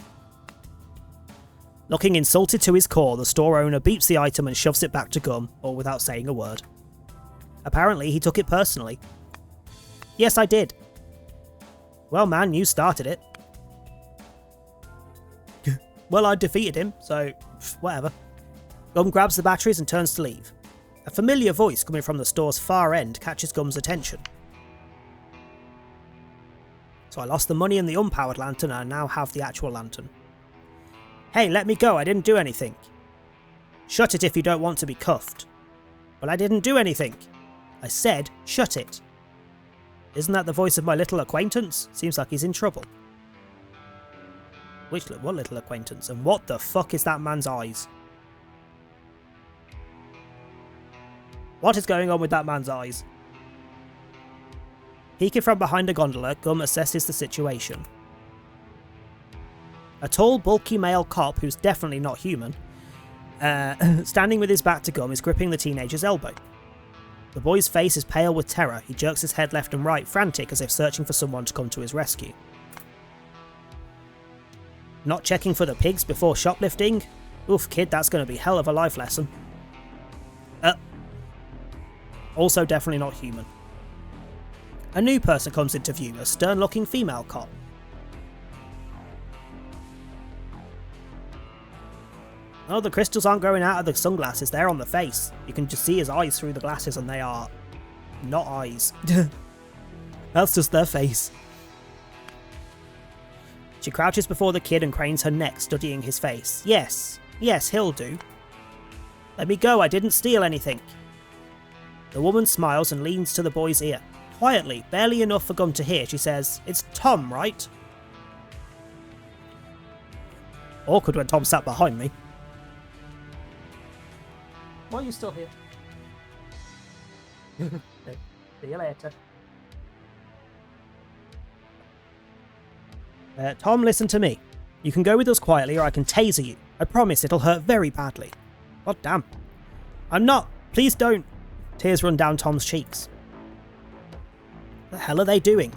Looking insulted to his core, the store owner beeps the item and shoves it back to Gum, all without saying a word. Apparently, he took it personally. Yes, I did. Well, man, you started it. Well, I defeated him, so whatever. Gum grabs the batteries and turns to leave. A familiar voice coming from the store's far end catches Gum's attention. So I lost the money in the unpowered lantern and I now have the actual lantern. Hey, let me go, I didn't do anything. Shut it if you don't want to be cuffed. But I didn't do anything. I said, shut it. Isn't that the voice of my little acquaintance? Seems like he's in trouble. What little acquaintance? And what the fuck is that man's eyes? What is going on with that man's eyes? Peeking from behind a gondola, Gum assesses the situation. A tall, bulky male cop who's definitely not human, standing with his back to Gum, is gripping the teenager's elbow. The boy's face is pale with terror. He jerks his head left and right, frantic as if searching for someone to come to his rescue. Not checking for the pigs before shoplifting? Oof, kid, that's going to be hell of a life lesson. Also definitely not human. A new person comes into view, a stern-looking female cop. Oh, the crystals aren't growing out of the sunglasses, they're on the face. You can just see his eyes through the glasses and they are not eyes. That's just their face. She crouches before the kid and cranes her neck, studying his face. Yes, he'll do. Let me go, I didn't steal anything. The woman smiles and leans to the boy's ear. Quietly, barely enough for Gum to hear, she says, "It's Tom, right?" Awkward when Tom sat behind me. Why are you still here? See you later. Tom, listen to me. You can go with us quietly or I can taser you. I promise it'll hurt very badly. God damn. I'm not. Please don't. Tears run down Tom's cheeks. The hell are they doing?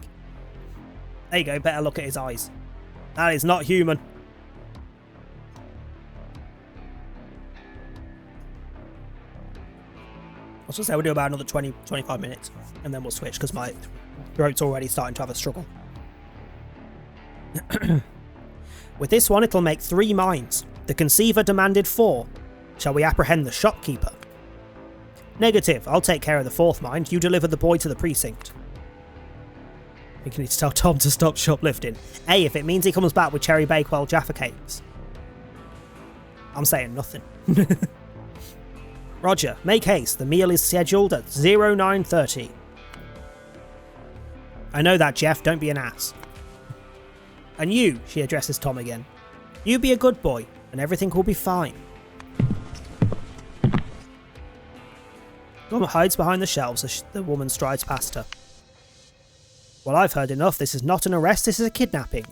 There you go, better look at his eyes. That is not human. I was going to say we'll do about another 20-25 minutes and then we'll switch because my throat's already starting to have a struggle. With this one it'll make 3 mines. The conceiver demanded 4. Shall we apprehend the shopkeeper? Negative, I'll take care of the 4th mine. You deliver the boy to the precinct. I think you need to tell Tom to stop shoplifting. Hey, if it means he comes back with Cherry Bakewell Jaffa Cakes. I'm saying nothing. Roger, make haste. The meal is scheduled at 0930. I know that, Jeff. Don't be an ass. And you, she addresses Tom again. You be a good boy, and everything will be fine. Tom hides behind the shelves as the woman strides past her. Well, I've heard enough. This is not an arrest, this is a kidnapping.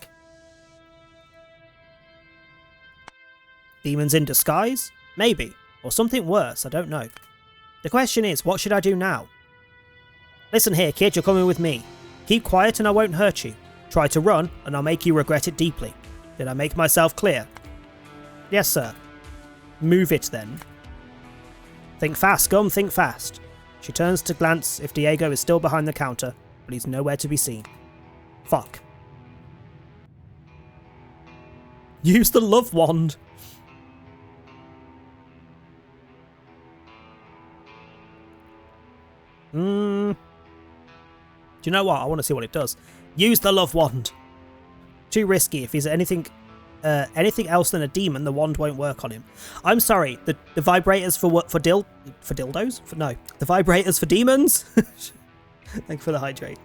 Demons in disguise? Maybe. Or something worse, I don't know. The question is, what should I do now? Listen here, kid, you're coming with me. Keep quiet and I won't hurt you. Try to run and I'll make you regret it deeply. Did I make myself clear? Yes, sir. Move it then. Think fast, Scum, think fast. She turns to glance if Diego is still behind the counter, but he's nowhere to be seen. Fuck. Use the love wand. Do you know what? I want to see what it does. Use the love wand. Too risky. If he's anything else than a demon, the wand won't work on him. I'm sorry. The vibrators for dildos? No. The vibrators for demons? Thank you for the hydrate.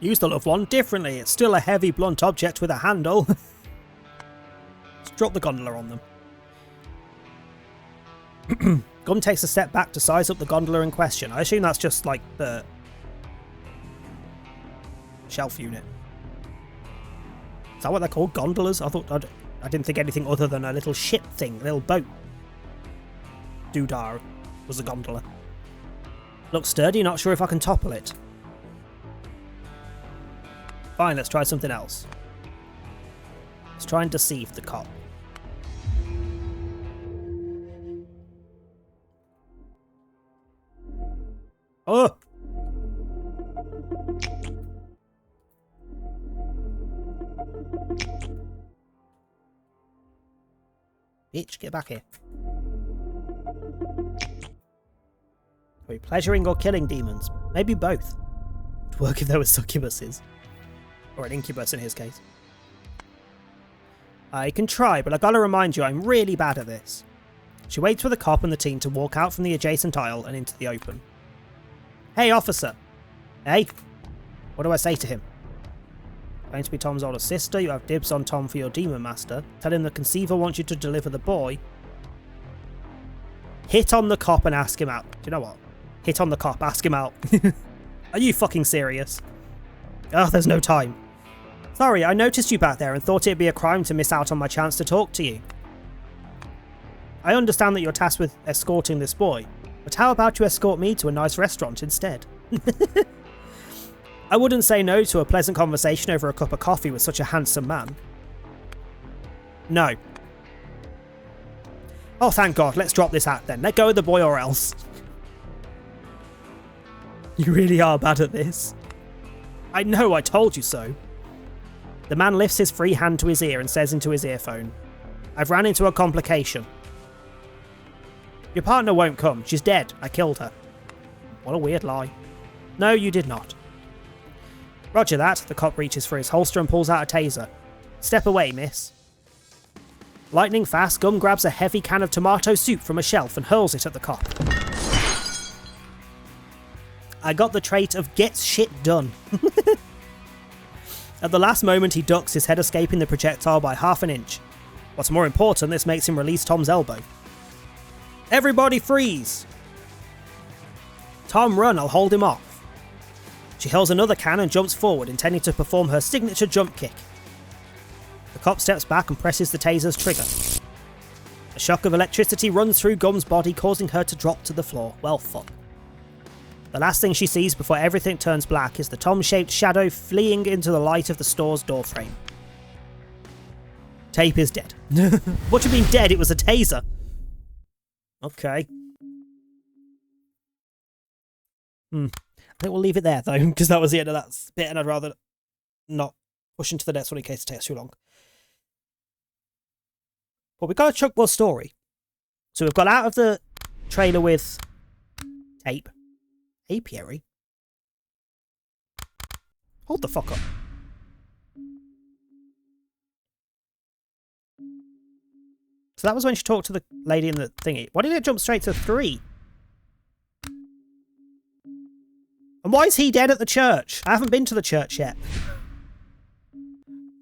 Use the love wand differently. It's still a heavy, blunt object with a handle. Let's drop the gondola on them. Gum takes a step back to size up the gondola in question. I assume that's just like the shelf unit. Is that what they're called? Gondolas? I didn't think anything other than a little ship thing, a little boat. Doodah was a gondola. Looks sturdy, not sure if I can topple it. Fine, let's try something else. Let's try and deceive the cop. Oh! Bitch, get back here. Are we pleasuring or killing demons? Maybe both. Would work if there were succubuses. Or an incubus in his case. I can try, but I gotta remind you, I'm really bad at this. She waits for the cop and the team to walk out from the adjacent aisle and into the open. Hey, officer. Hey? What do I say to him? Going to be Tom's older sister, you have dibs on Tom for your demon master. Tell him the conceiver wants you to deliver the boy. Hit on the cop and ask him out. Do you know what? Hit on the cop, ask him out. Are you fucking serious? Oh, there's no time. Sorry, I noticed you back there and thought it'd be a crime to miss out on my chance to talk to you. I understand that you're tasked with escorting this boy, but how about you escort me to a nice restaurant instead? I wouldn't say no to a pleasant conversation over a cup of coffee with such a handsome man. No. Oh, thank God, let's drop this act then. Let go of the boy or else. You really are bad at this. I know, I told you so. The man lifts his free hand to his ear and says into his earphone, I've ran into a complication. Your partner won't come. She's dead. I killed her. What a weird lie. No, you did not. Roger that. The cop reaches for his holster and pulls out a taser. Step away, miss. Lightning fast, Gum grabs a heavy can of tomato soup from a shelf and hurls it at the cop. I got the trait of gets shit done. At the last moment he ducks, his head escaping the projectile by half an inch. What's more important, this makes him release Tom's elbow. Everybody freeze! Tom, run, I'll hold him off. She hurls another can and jumps forward, intending to perform her signature jump kick. The cop steps back and presses the taser's trigger. A shock of electricity runs through Gum's body, causing her to drop to the floor. Well, fuck. The last thing she sees before everything turns black is the Tom-shaped shadow fleeing into the light of the store's doorframe. Tape is dead. What do you mean dead? It was a taser. Okay. I think we'll leave it there, though, because that was the end of that bit, and I'd rather not push into the next one in case it takes too long. But we've got a chunk more story. So we've got out of the trailer with tape. Apiary? Hold the fuck up. So that was when she talked to the lady in the thingy. Why did it jump straight to 3? And why is he dead at the church? I haven't been to the church yet.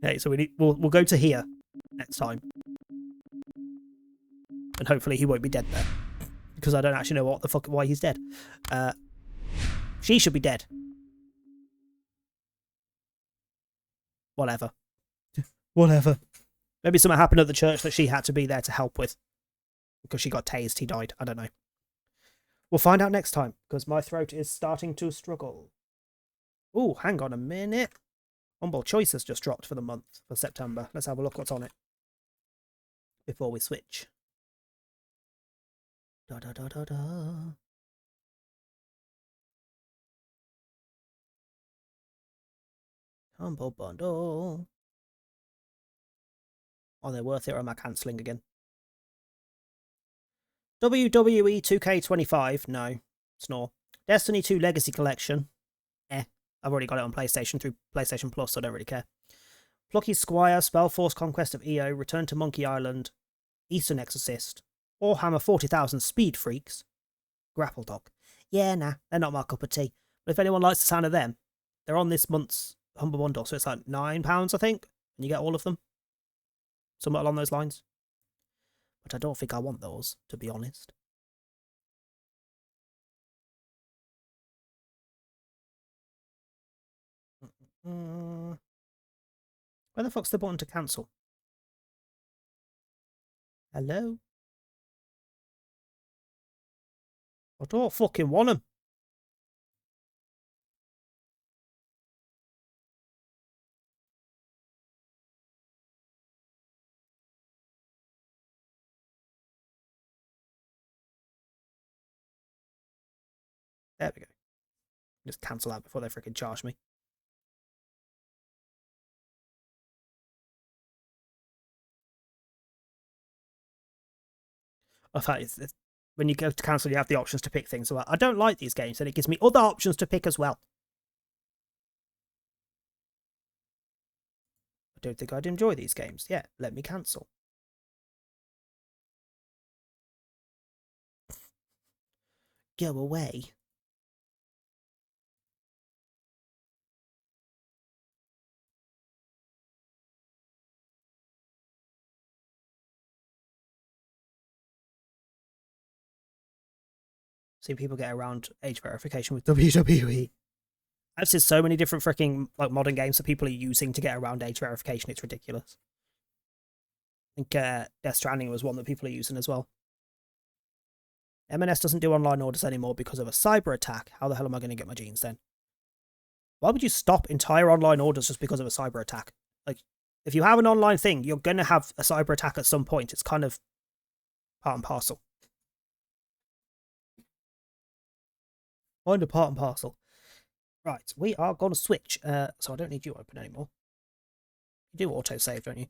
Okay, so we'll go to here next time. And hopefully he won't be dead there. Because I don't actually know what the fuck why he's dead. She should be dead. Whatever. Whatever. Maybe something happened at the church that she had to be there to help with. Because she got tased, he died. I don't know. We'll find out next time, because my throat is starting to struggle. Ooh, hang on a minute. Humble Choice has just dropped for the month, for September. Let's have a look what's on it. Before we switch. Da da da da da. Humble Bundle. Are they worth it, or am I cancelling again? WWE 2K25, no. Snore. Destiny 2 Legacy Collection. I've already got it on PlayStation through PlayStation Plus, so I don't really care. Plucky Squire, Spellforce Conquest of EO, Return to Monkey Island, Eastern Exorcist, Warhammer 40,000 Speed Freaks, Grapple Dog. Yeah, nah, they're not my cup of tea. But if anyone likes the sound of them, they're on this month's Humble Bundle, so it's like £9, I think, and you get all of them. Somewhat along those lines. But I don't think I want those, to be honest. Where the fuck's the button to cancel? Hello? I don't fucking want them. There we go. Just cancel that before they freaking charge me. In fact, when you go to cancel, you have the options to pick things. So I don't like these games, and it gives me other options to pick as well. I don't think I'd enjoy these games. Yeah, let me cancel. Go away. See people get around age verification with WWE. I've seen so many different freaking like modern games that people are using to get around age verification. It's ridiculous. I think Death Stranding was one that people are using as well. M&S doesn't do online orders anymore because of a cyber attack. How the hell am I going to get my jeans then? Why would you stop entire online orders just because of a cyber attack? Like, if you have an online thing, you're going to have a cyber attack at some point. It's kind of part and parcel. Kind of part and parcel. Right, we are going to switch. So I don't need you open anymore. You do autosave, don't you?